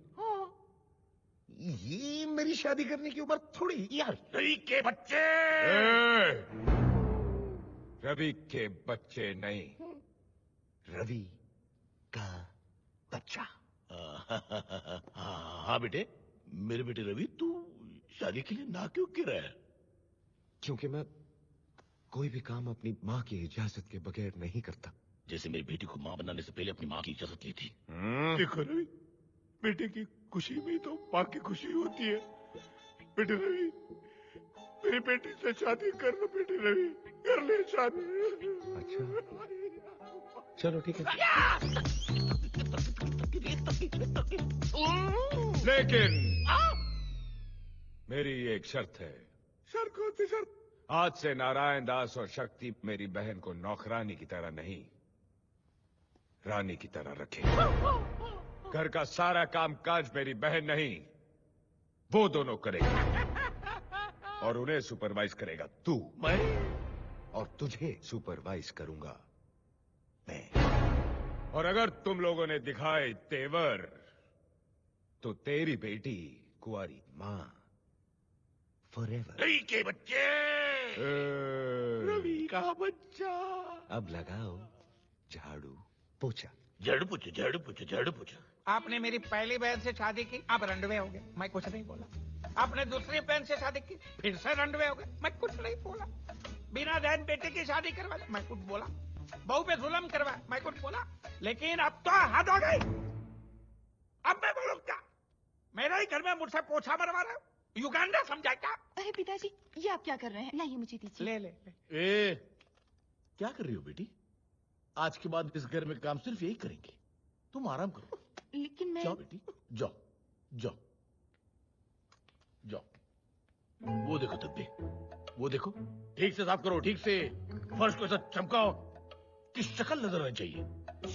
ये मेरी शादी करने की उम्र थोड़ी यार। रवि के बच्चे। रवि के बच्चे नहीं, रवि का बच्चा। हाँ बेटे, मेरे बेटे रवि, तू शादी के लिए ना क्यों कह रहा है? क्योंकि मैं कोई भी काम अपनी माँ की इजाजत के बगैर नहीं करता। जैसे मेरी बेटी को माँ बनाने से पहले अपनी माँ की इजाजत ली थी। देखो रवि, बेटे की खुशी में तो माँ की खुशी होती है। बेटे रवि, मेरी बेटी से शादी कर लो। बेटे रवि, कर ले शादी। अच्छा, चलो ठीक है। लेकिन मेरी एक शर्त है। शर्त कौन सी शर्त? आज से नारायण दास और शक्ति मेरी बहन को नौकरानी की तरह नहीं, रानी की तरह रखे। घर का सारा काम काज मेरी बहन नहीं, वो दोनों करेगी, और उन्हें सुपरवाइज करेगा तू। मैं? और तुझे सुपरवाइज करूंगा मैं। और अगर तुम लोगों ने दिखाए तेवर, तो तेरी बेटी कुंवारी मां फॉरएवर। रवि के बच्चे। रवि का बच्चा। अब लगाओ झाड़ू पोछा। झाड़ू पोछा, झाड़ू पोछा, झाड़ू पोछा। आपने मेरी पहली बहन से शादी की, आप रंडवे हो गए, मैं कुछ नहीं बोला। आपने दूसरी बहन से शादी की, फिर से रंडवे हो गए, मैं कुछ नहीं बोला। बिना बहन बेटे की शादी करवा ली, मैं कुछ बोला। बहू पे जुल्म करवा, मैं कुछ बोला। लेकिन अब तो हद हो गई। अब मैं बोलूं क्या? मेरे ही घर में मुझसे पोछा मरवा रहे हो? युगांडा समझा क्या? अरे पिताजी, ये आप क्या कर रहे हैं? लाइए मुझे दीजिए। ले ले। ए, क्या कर रही हो बेटी? आज के बाद इस घर में काम सिर्फ यही करेंगे। तुम आराम करो। लेकिन मैं... जाओ बेटी, जाओ जाओ जाओ। वो देखो धब्बे, वो देखो। ठीक से साफ करो, ठीक से। फर्श को ऐसा चमकाओ कि शक्ल नजर आनी चाहिए।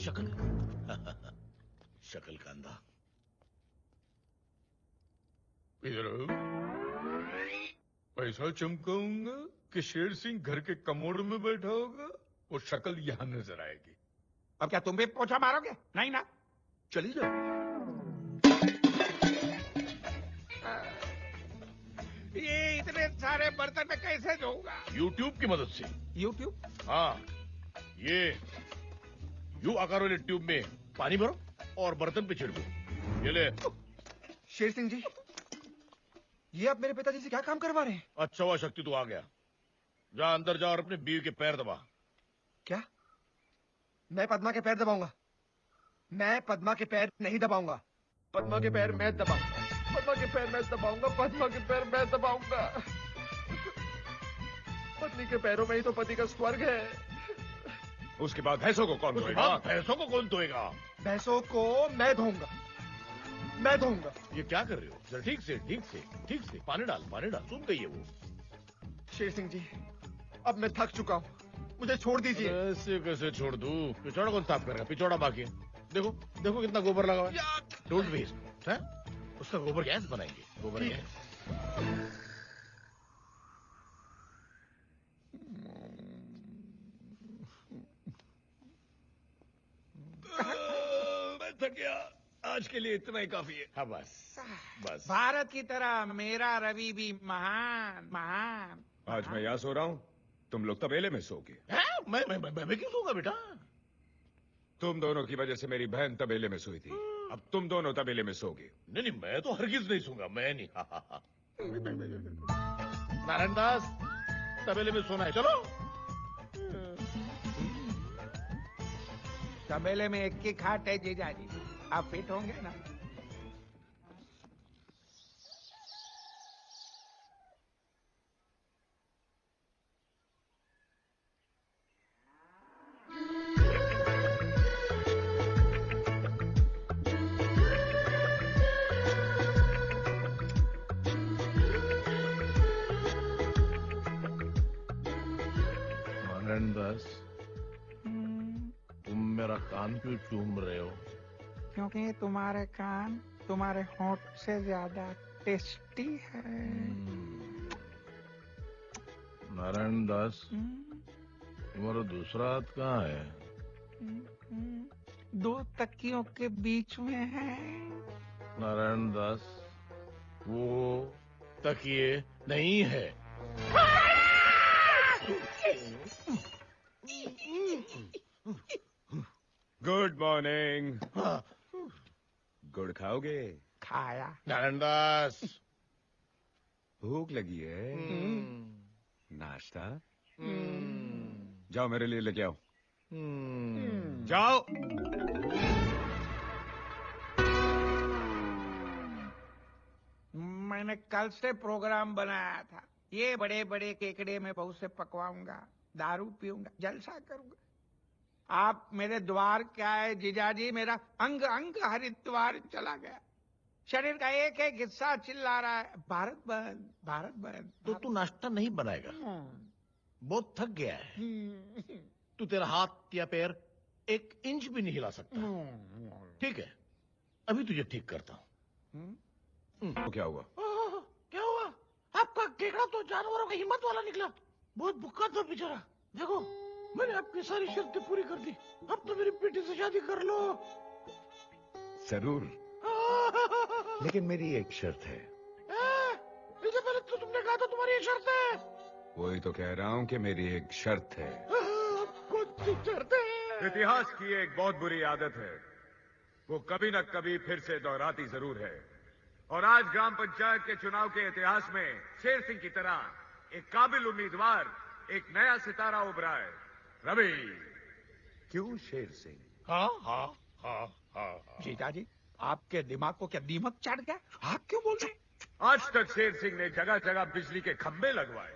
शक्ल शक्ल का अंधा। इधर पैसा चमकाऊंगा कि शेर सिंह घर के कमोड में बैठा होगा, वो शक्ल यहां नजर आएगी। अब क्या तुम भी पोछा मारोगे? नहीं ना? चली जाओ। ये इतने सारे बर्तन में कैसे धोऊंगा? YouTube की मदद से। YouTube? हाँ, ये यू आकार वाले ट्यूब में पानी भरो और बर्तन पे छिड़को। ये ले। शेर सिंह जी, ये आप मेरे पिताजी से क्या काम करवा रहे हैं? अच्छा हुआ शक्ति तू आ गया। जा अंदर जा और अपने बीवी के पैर दबा। क्या? मैं पद्मा के पैर दबाऊंगा? मैं पद्मा के पैर नहीं दबाऊंगा। पद्मा के पैर मैं दबाऊंगा। पद्मा के पैर मैं दबाऊंगा। पद्मा के पैर मैं दबाऊंगा। पत्नी के पैरों में ही तो पति का स्वर्ग है। उसके बाद भैंसों को कौन धोएगा? भैंसों को कौन धोएगा? भैंसों को मैं धोऊंगा। मैं धोऊंगा। ये क्या कर रहे हो? जरा ठीक से, ठीक से, ठीक से। पानी डाल, पानी डाल। सुन गई है वो। शेर सिंह जी, अब मैं थक चुका हूँ, मुझे छोड़ दीजिए। ऐसे कैसे छोड़ दूं? पिछौड़ा कौन साफ करेगा? पिछौड़ा बाकी है। देखो, देखो कितना गोबर लगा हुआ है। Don't waste. है? उसका गोबर गैस बनाएंगे। गोबर गैस। मैं थक गया। आज के लिए इतना ही काफी है। हाँ बस, बस। भारत की तरह मेरा रवि भी महान महान। आज मैं यहाँ सो रहा हूँ, तुम लोग तबेले में सोगे। मैं क्यों सोऊंगा बेटा? तुम दोनों की वजह से मेरी बहन तबेले में सोई थी, अब तुम दोनों तबेले में सोगे। नहीं, मैं तो हरगिज नहीं सोऊंगा। मैं नहीं। नारायण दास, तबेले में सोना है। चलो। तबेले में एक की खाट है जीजाजी, आप फिट होंगे ना? नारायणदास, तुम मेरा कान क्यों चूम रहे हो? क्योंकि तुम्हारे कान तुम्हारे होंठ से ज्यादा टेस्टी है। नारायणदास, तुम्हारा दूसरा हाथ कहाँ है? दो तकियों के बीच में है। नारायणदास, वो तकिए नहीं है। Good morning. गुड़ खाओगे? खाया। नारायणदास, भूख लगी है? नाश्ता? जाओ मेरे लिए लेके आओ। जाओ। मैंने कल से प्रोग्राम बनाया था, ये बड़े बड़े केकड़े में बहू से पकवाऊंगा, दारू पीऊंगा, जलसा करूंगा। आप मेरे द्वार क्या है जीजाजी, मेरा अंग अंग हरिद्वार चला गया। शरीर का एक एक हिस्सा चिल्ला रहा है, भारत बंद, भारत बंद। तो तू नाश्ता नहीं बनाएगा? बहुत थक गया है। तू तेरा हाथ या पैर 1 इंच भी नहीं हिला सकता। ठीक है, अभी तुझे ठीक करता हूँ। तो क्या हुआ? क्या हुआ? आपका केकड़ा तो जानवरों की हिम्मत वाला निकला। बहुत भूखा था बेचारा। देखो, मैंने आपकी सारी शर्तें पूरी कर दी। अब तो मेरी बेटी से शादी कर लो। जरूर, लेकिन मेरी एक शर्त है। इससे पहले तो तुमने कहा था तुम्हारी एक शर्त है। वही तो कह रहा हूँ कि मेरी एक शर्त है। कौन सी शर्त है? इतिहास की एक बहुत बुरी आदत है, वो कभी न कभी फिर से दोहराती जरूर है। और आज ग्राम पंचायत के चुनाव के इतिहास में शेर सिंह की तरह एक काबिल उम्मीदवार, एक नया सितारा उभरा है। रवि। क्यों शेर सिंह? हाँ हाँ हाँ हाँ। जीजाजी, आपके दिमाग को क्या दीमक चढ़ गया? आप क्यों बोल रहे? आज तक शेर सिंह ने जगह जगह बिजली के खंभे लगवाए,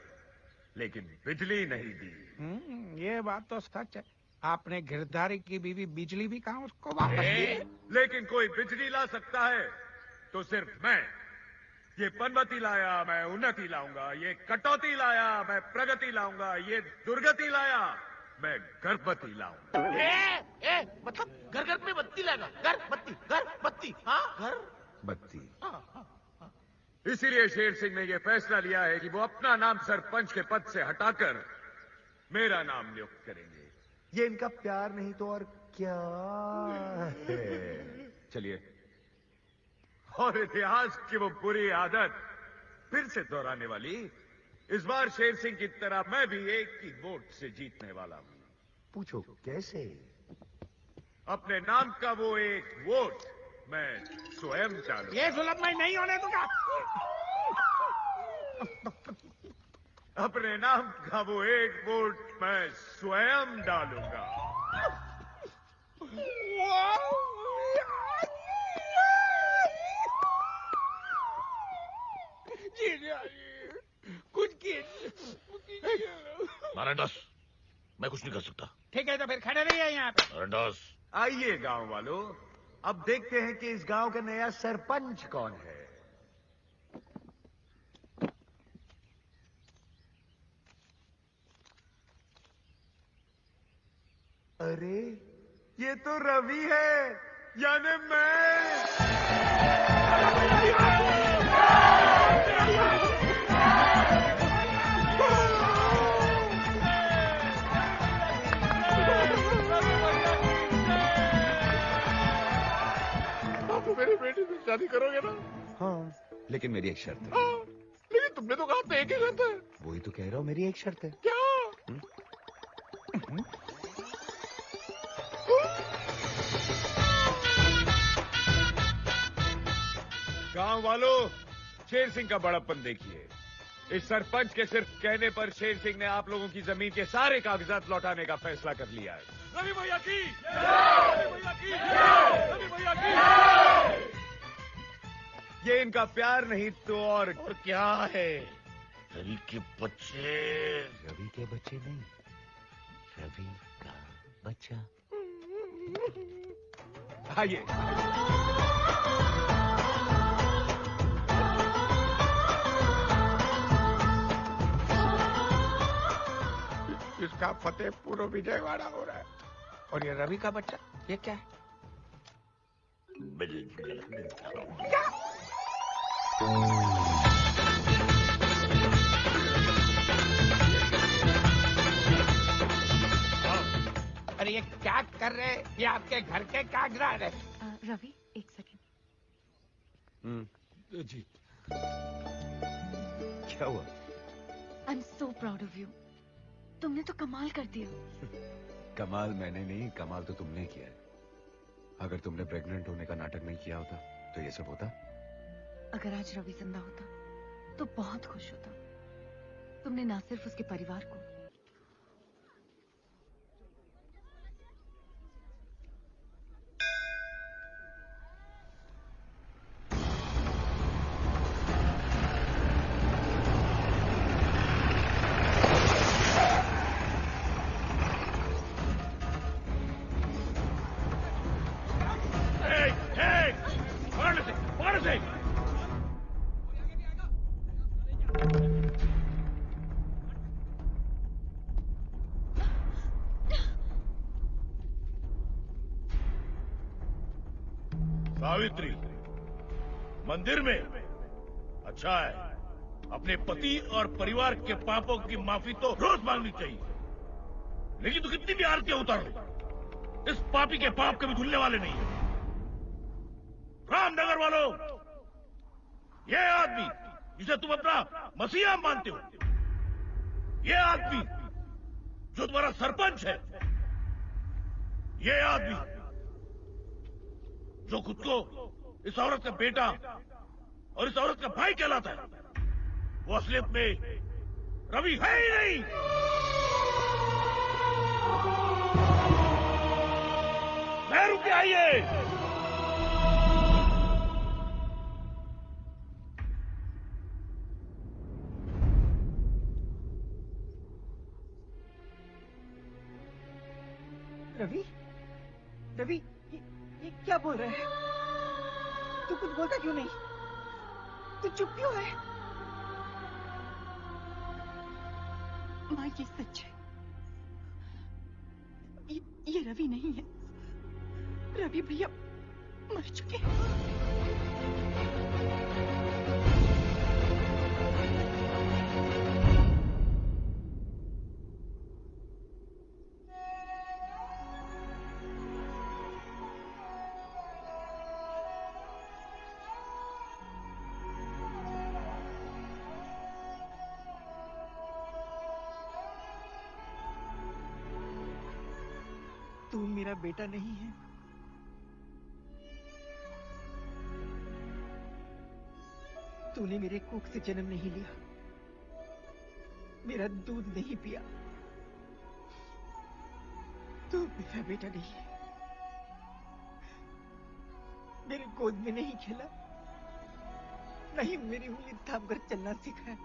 लेकिन बिजली नहीं दी। ये बात तो सच है। आपने गिरधारी की बीवी बिजली भी कहा उसको वापस दी। लेकिन कोई बिजली ला सकता है तो सिर्फ मैं। ये पनवती लाया, मैं उन्नति लाऊंगा। ये कटौती लाया, मैं प्रगति लाऊंगा। ये दुर्गति लाया, मैं गर्भवती लाऊंगा। मतलब घर घर में बत्ती लाएगा? घर बत्ती। हाँ, घर बत्ती। इसीलिए शेर सिंह ने यह फैसला लिया है कि वो अपना नाम सरपंच के पद से हटाकर मेरा नाम नियुक्त करेंगे। ये इनका प्यार नहीं तो और क्या है? चलिए, और इतिहास की वो बुरी आदत फिर से दोहराने वाली, इस बार शेर सिंह की तरह मैं भी एक ही वोट से जीतने वाला हूं। पूछो कैसे? अपने नाम का वो एक वोट मैं स्वयं डालूं। ये सुलभ में नहीं होने दूंगा। अपने नाम का वो एक वोट मैं स्वयं डालूंगा। कुछ कीजिए। नारायणदास, मैं कुछ नहीं कर सकता। ठीक है, तो फिर खड़े रहिए यहाँ पे। नारायणदास, आइए गांव वालों, अब देखते हैं कि इस गांव का नया सरपंच कौन है। अरे, ये तो रवि है, यानी मैं। मेरी बेटी से शादी करोगे ना? हाँ, लेकिन मेरी एक शर्त है। हाँ, लेकिन तुमने तो कहा था एक ही शर्त है। वही तो कह रहा हूँ, मेरी एक शर्त है। क्या? गांव वालों, शेर सिंह का बड़प्पन देखिए। इस सरपंच के सिर्फ कहने पर शेर सिंह ने आप लोगों की जमीन के सारे कागजात लौटाने का फैसला कर लिया है। रवि भैया की, रवि भैया की, रवि भैया की। ये इनका प्यार नहीं तो और क्या है? रवि के बच्चे। रवि के बच्चे नहीं, रवि का बच्चा। आइए। इस का फतेहपुर विजयवाड़ा हो रहा है। और ये रवि का बच्चा, ये क्या है? अरे ये क्या कर रहे हैं? ये आपके घर के कागजात है। रवि एक सेकंड। जी क्या हुआ? I am so proud of you. तुमने तो कमाल कर दिया। कमाल मैंने नहीं, कमाल तो तुमने किया है। अगर तुमने प्रेग्नेंट होने का नाटक नहीं किया होता तो ये सब होता। अगर आज रवि जिंदा होता तो बहुत खुश होता। तुमने ना सिर्फ उसके परिवार को, सावित्री, मंदिर में? अच्छा है। अपने पति और परिवार के पापों की माफी तो रोज मांगनी चाहिए, लेकिन तू कितनी भी आरतियां उतार ले, इस पापी के पाप कभी धुलने वाले नहीं है। रामनगर वालों, ये आदमी जिसे तुम अपना मसीहा मानते हो, ये आदमी जो तुम्हारा सरपंच है, ये आदमी जो खुद को इस औरत का बेटा और इस औरत का भाई कहलाता है, वो असलियत में रवि है ही नहीं। मैं रुके आइए। रवि, रवि, ये क्या बोल रहे हैं? तू कुछ बोलता क्यों नहीं? तू चुप क्यों है? माँ ये सच है। ये रवि नहीं है। रवि भैया मर चुके हैं। तू मेरा बेटा नहीं है। तूने मेरे कोख से जन्म नहीं लिया, मेरा दूध नहीं पिया। तू मेरा बेटा नहीं है। मेरे गोद में नहीं खेला, नहीं मेरी उंगली थाम कर चलना सिखाया।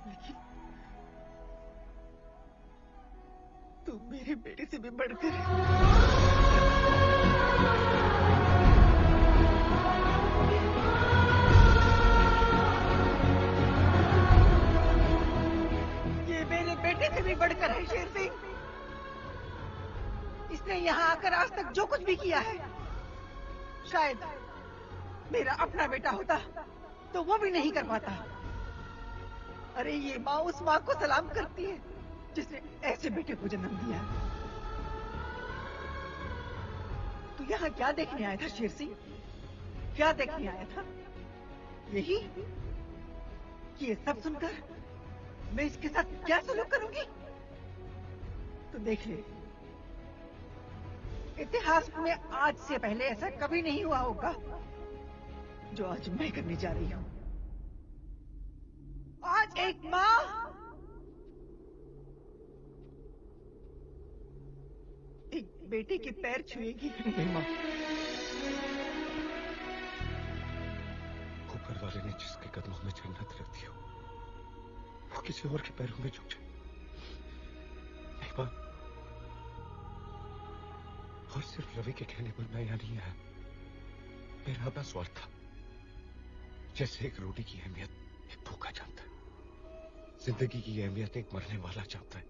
लेकिन तू मेरे बेटे से भी बढ़कर ये मेरे बेटे से भी बढ़कर है शेर सिंह। इसने यहाँ आकर आज तक जो कुछ भी किया है, शायद मेरा अपना बेटा होता तो वो भी नहीं कर पाता। अरे ये माँ उस माँ को सलाम करती है जिसने ऐसे बेटे को जन्म दिया। तू यहाँ क्या देखने आया था शेर सिंह? क्या देखने आया था? यही कि ये सब सुनकर मैं इसके साथ क्या सलूक करूंगी? तो देख ले, इतिहास में आज से पहले ऐसा कभी नहीं हुआ होगा जो आज मैं करने जा रही हूँ। आज एक माँ एक बेटे के पैर छुएगी। नहीं माँ, ऊपर वाले ने जिसके कदमों में जन्नत रख दी हो, वो किसी और के पैरों में झुक जाए। नहीं माँ, और सिर्फ रवि के कहने पर मैं यहाँ नहीं आया। मेरा अपना स्वार्थ था, जैसे एक रोटी की अहमियत एक भूखा जानता है। जिंदगी की अहमियत एक मरने वाला जानता है,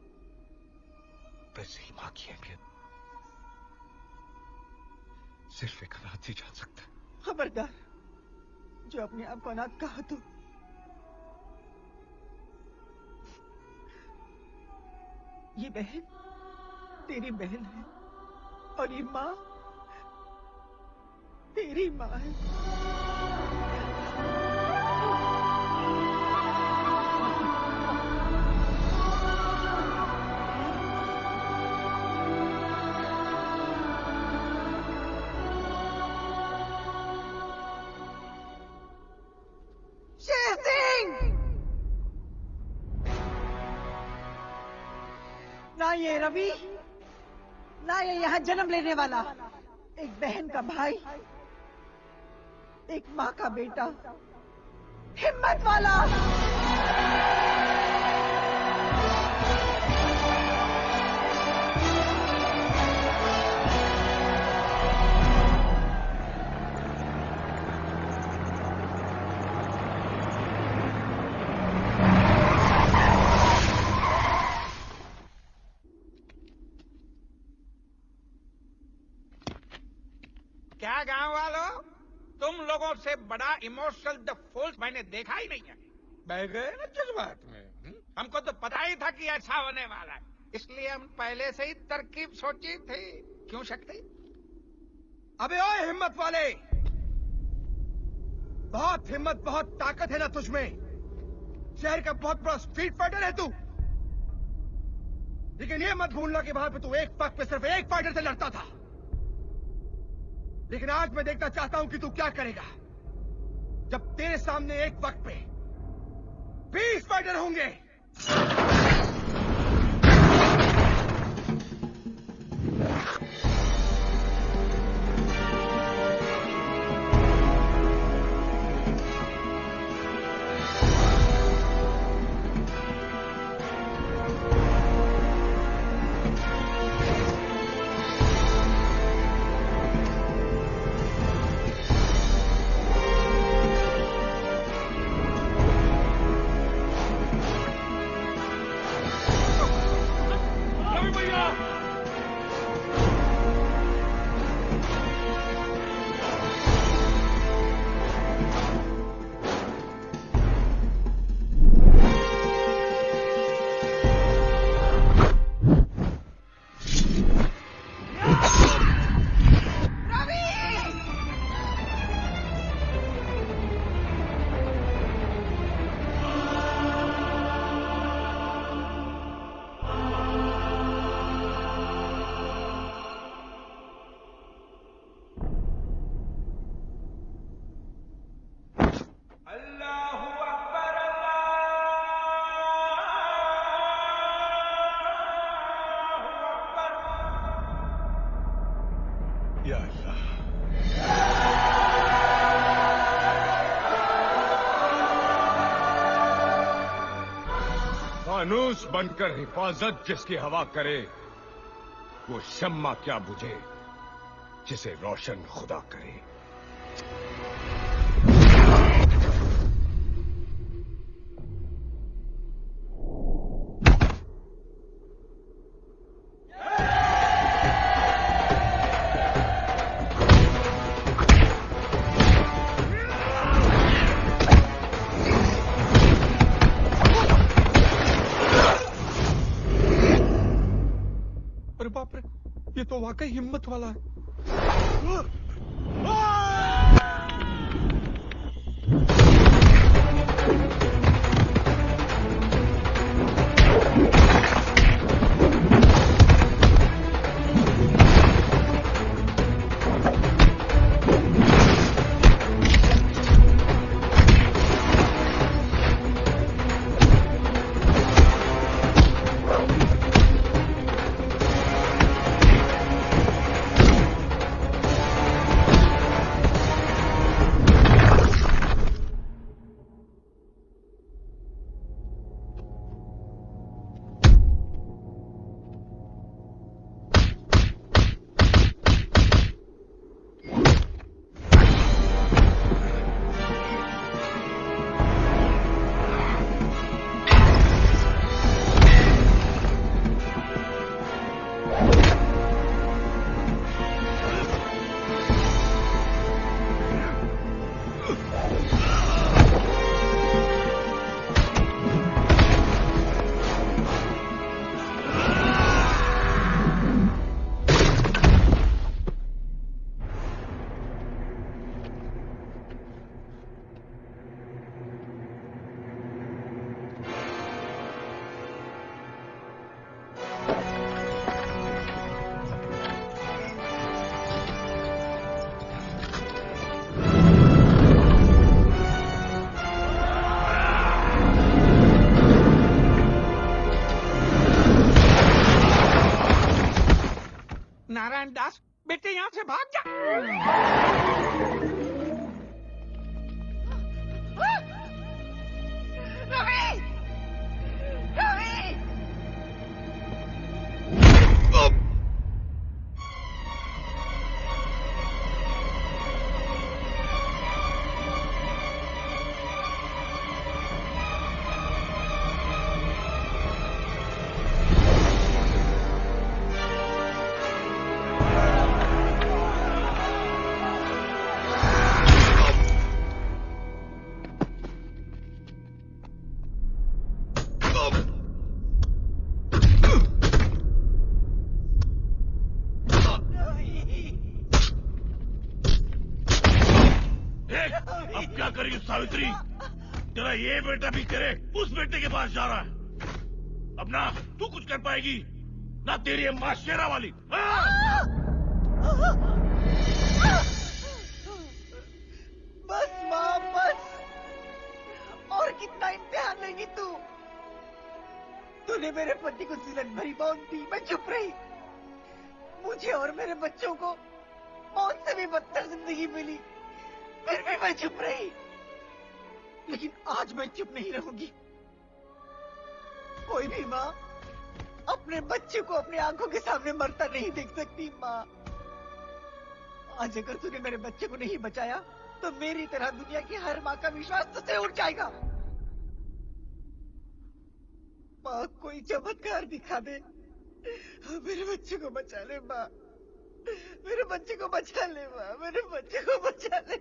वैसे ही मां की अहमियत सिर्फ एक अनाथ ही जान सकता है। खबरदार, जो अपने आप को अनाथ कहा तो ये बहन तेरी बहन है और ये माँ तेरी माँ है। शेर सिंह! ना ये रवि, ना ये यहाँ जन्म लेने वाला, एक बहन का भाई, एक माँ का बेटा, हिम्मत वाला। क्या गांव वालों, तुम लोगों से बड़ा इमोशनल द फूल मैंने देखा ही नहीं है। बह गए ना जज्बात में। हमको तो पता ही था कि ऐसा होने वाला है, इसलिए हम पहले से ही तरकीब सोची थी। क्यों शक्ति? अबे ओए हिम्मत वाले, बहुत हिम्मत बहुत ताकत है ना तुझमें। शहर का बहुत बड़ा स्ट्रीट फाइटर है तू, लेकिन ये मत भूलना कि वहां पे तू एक पग पे सिर्फ एक फाइटर से लड़ता था। लेकिन आज मैं देखना चाहता हूं कि तू क्या करेगा जब तेरे सामने एक वक्त पे 20 फाइटर होंगे। फानूस बनकर हिफाजत जिसकी हवा करे, वो शम्मा क्या बुझे जिसे रोशन खुदा करे। अरे बाप रे, ये तो वाकई हिम्मत वाला है। बेटे यहाँ से भाग जा। रवि! रवि! अब क्या करेगी सावित्री? तेरा ये बेटा भी तेरे उस बेटे के पास जा रहा है। अब ना तू कुछ कर पाएगी ना तेरी अम्मा शेरा वाली। बस माँ बस, और कितना इम्तिहान लेगी तू? तूने मेरे पति को सिलन भरी मौत दी, मैं चुप रही। मुझे और मेरे बच्चों को मौत से भी बदतर जिंदगी मिली, फिर भी मैं चुप रही। लेकिन आज मैं चुप नहीं रहूंगी। कोई भी माँ अपने बच्चे को अपनी आंखों के सामने मरता नहीं देख सकती। माँ, आज अगर तूने मेरे बच्चे को नहीं बचाया तो मेरी तरह दुनिया की हर माँ का विश्वास तुझसे उठ जाएगा। माँ, कोई चमत्कार दिखा दे, मेरे बच्चे को बचा ले। माँ, मेरे बच्चे को बचा ले। माँ, मेरे बच्चे को बचा ले।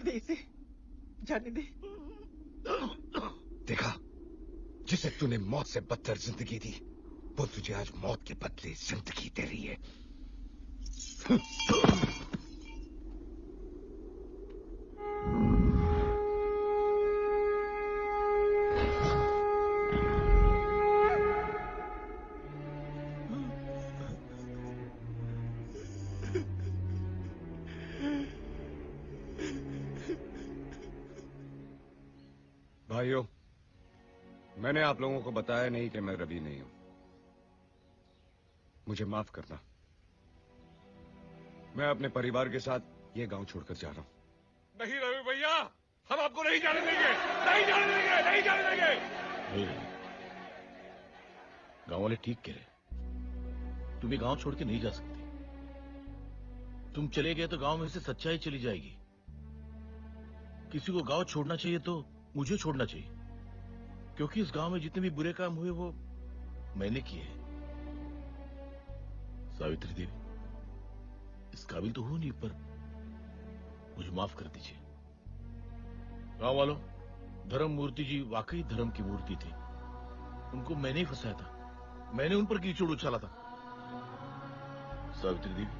दे इसे, जाने दे। देखा, जिसे तूने मौत से बदतर जिंदगी दी, वो तुझे आज मौत के बदले जिंदगी दे रही है। भाइयों, मैंने आप लोगों को बताया नहीं कि मैं रवि नहीं हूं। मुझे माफ करना। मैं अपने परिवार के साथ ये गांव छोड़कर जा रहा हूं। नहीं रवि भैया, हम आपको नहीं जाने देंगे, नहीं जाने देंगे, नहीं जाने देंगे। नहीं रवि, गांव वाले ठीक कह रहे। तुम ये गांव छोड़ के नहीं जा सकते। तुम चले गए तो गांव में से सच्चाई चली जाएगी। किसी को गांव छोड़ना चाहिए तो मुझे छोड़ना चाहिए, क्योंकि इस गांव में जितने भी बुरे काम हुए वो मैंने किए हैं। सावित्री देवी, इस काबिल तो हूं नहीं, पर मुझे माफ कर दीजिए। गांव वालों, धर्म मूर्ति जी वाकई धर्म की मूर्ति थी। उनको मैंने ही फंसाया था, मैंने उन पर कीचड़ उछाला था। सावित्री देवी,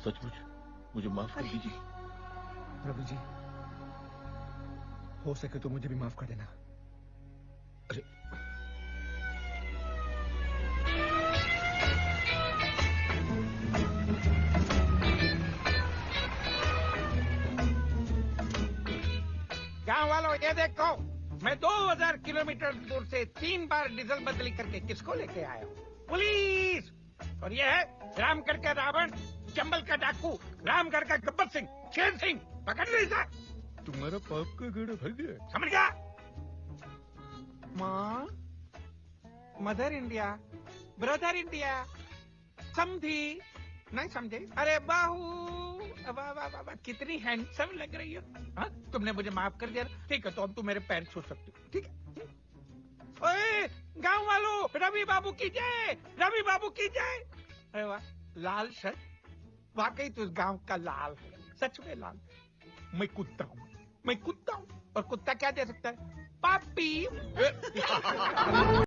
सचमुच मुझे माफ कर दीजिए। प्रभु जी, हो सके तो मुझे भी माफ कर देना। अरे गांव वालों, ये देखो, मैं 2000 किलोमीटर दूर से 3 बार डीजल बदली करके किसको लेके आया हूँ? पुलिस। और ये है रामगढ़ का रावण, चंबल का डाकू, रामगढ़ का गब्बर सिंह, शेर सिंह। पकड़ ली सर। तुम्हारा पाप का गड़ा भर गया। समझ गया? माँ, मदर इंडिया, ब्रदर इंडिया, समझी? नहीं समझे? अरे बाहू, वाह वाह वाह, कितनी हैंडसम लग रही हो। हाँ, तुमने मुझे माफ कर दिया। ठीक है, तो अब तुम मेरे पैर छू सकते हो। ठीक है? ओए, गांव वालों, रवि बाबू की जय, रवि बाबू की जय। अरे वाह, लाल शर्ट, वाकई तू इस गांव का लाल है, सच में लाल। मैं कुत्ता हूँ, मैं कुत्ता हूँ, और कुत्ता क्या दे सकता है? पापी।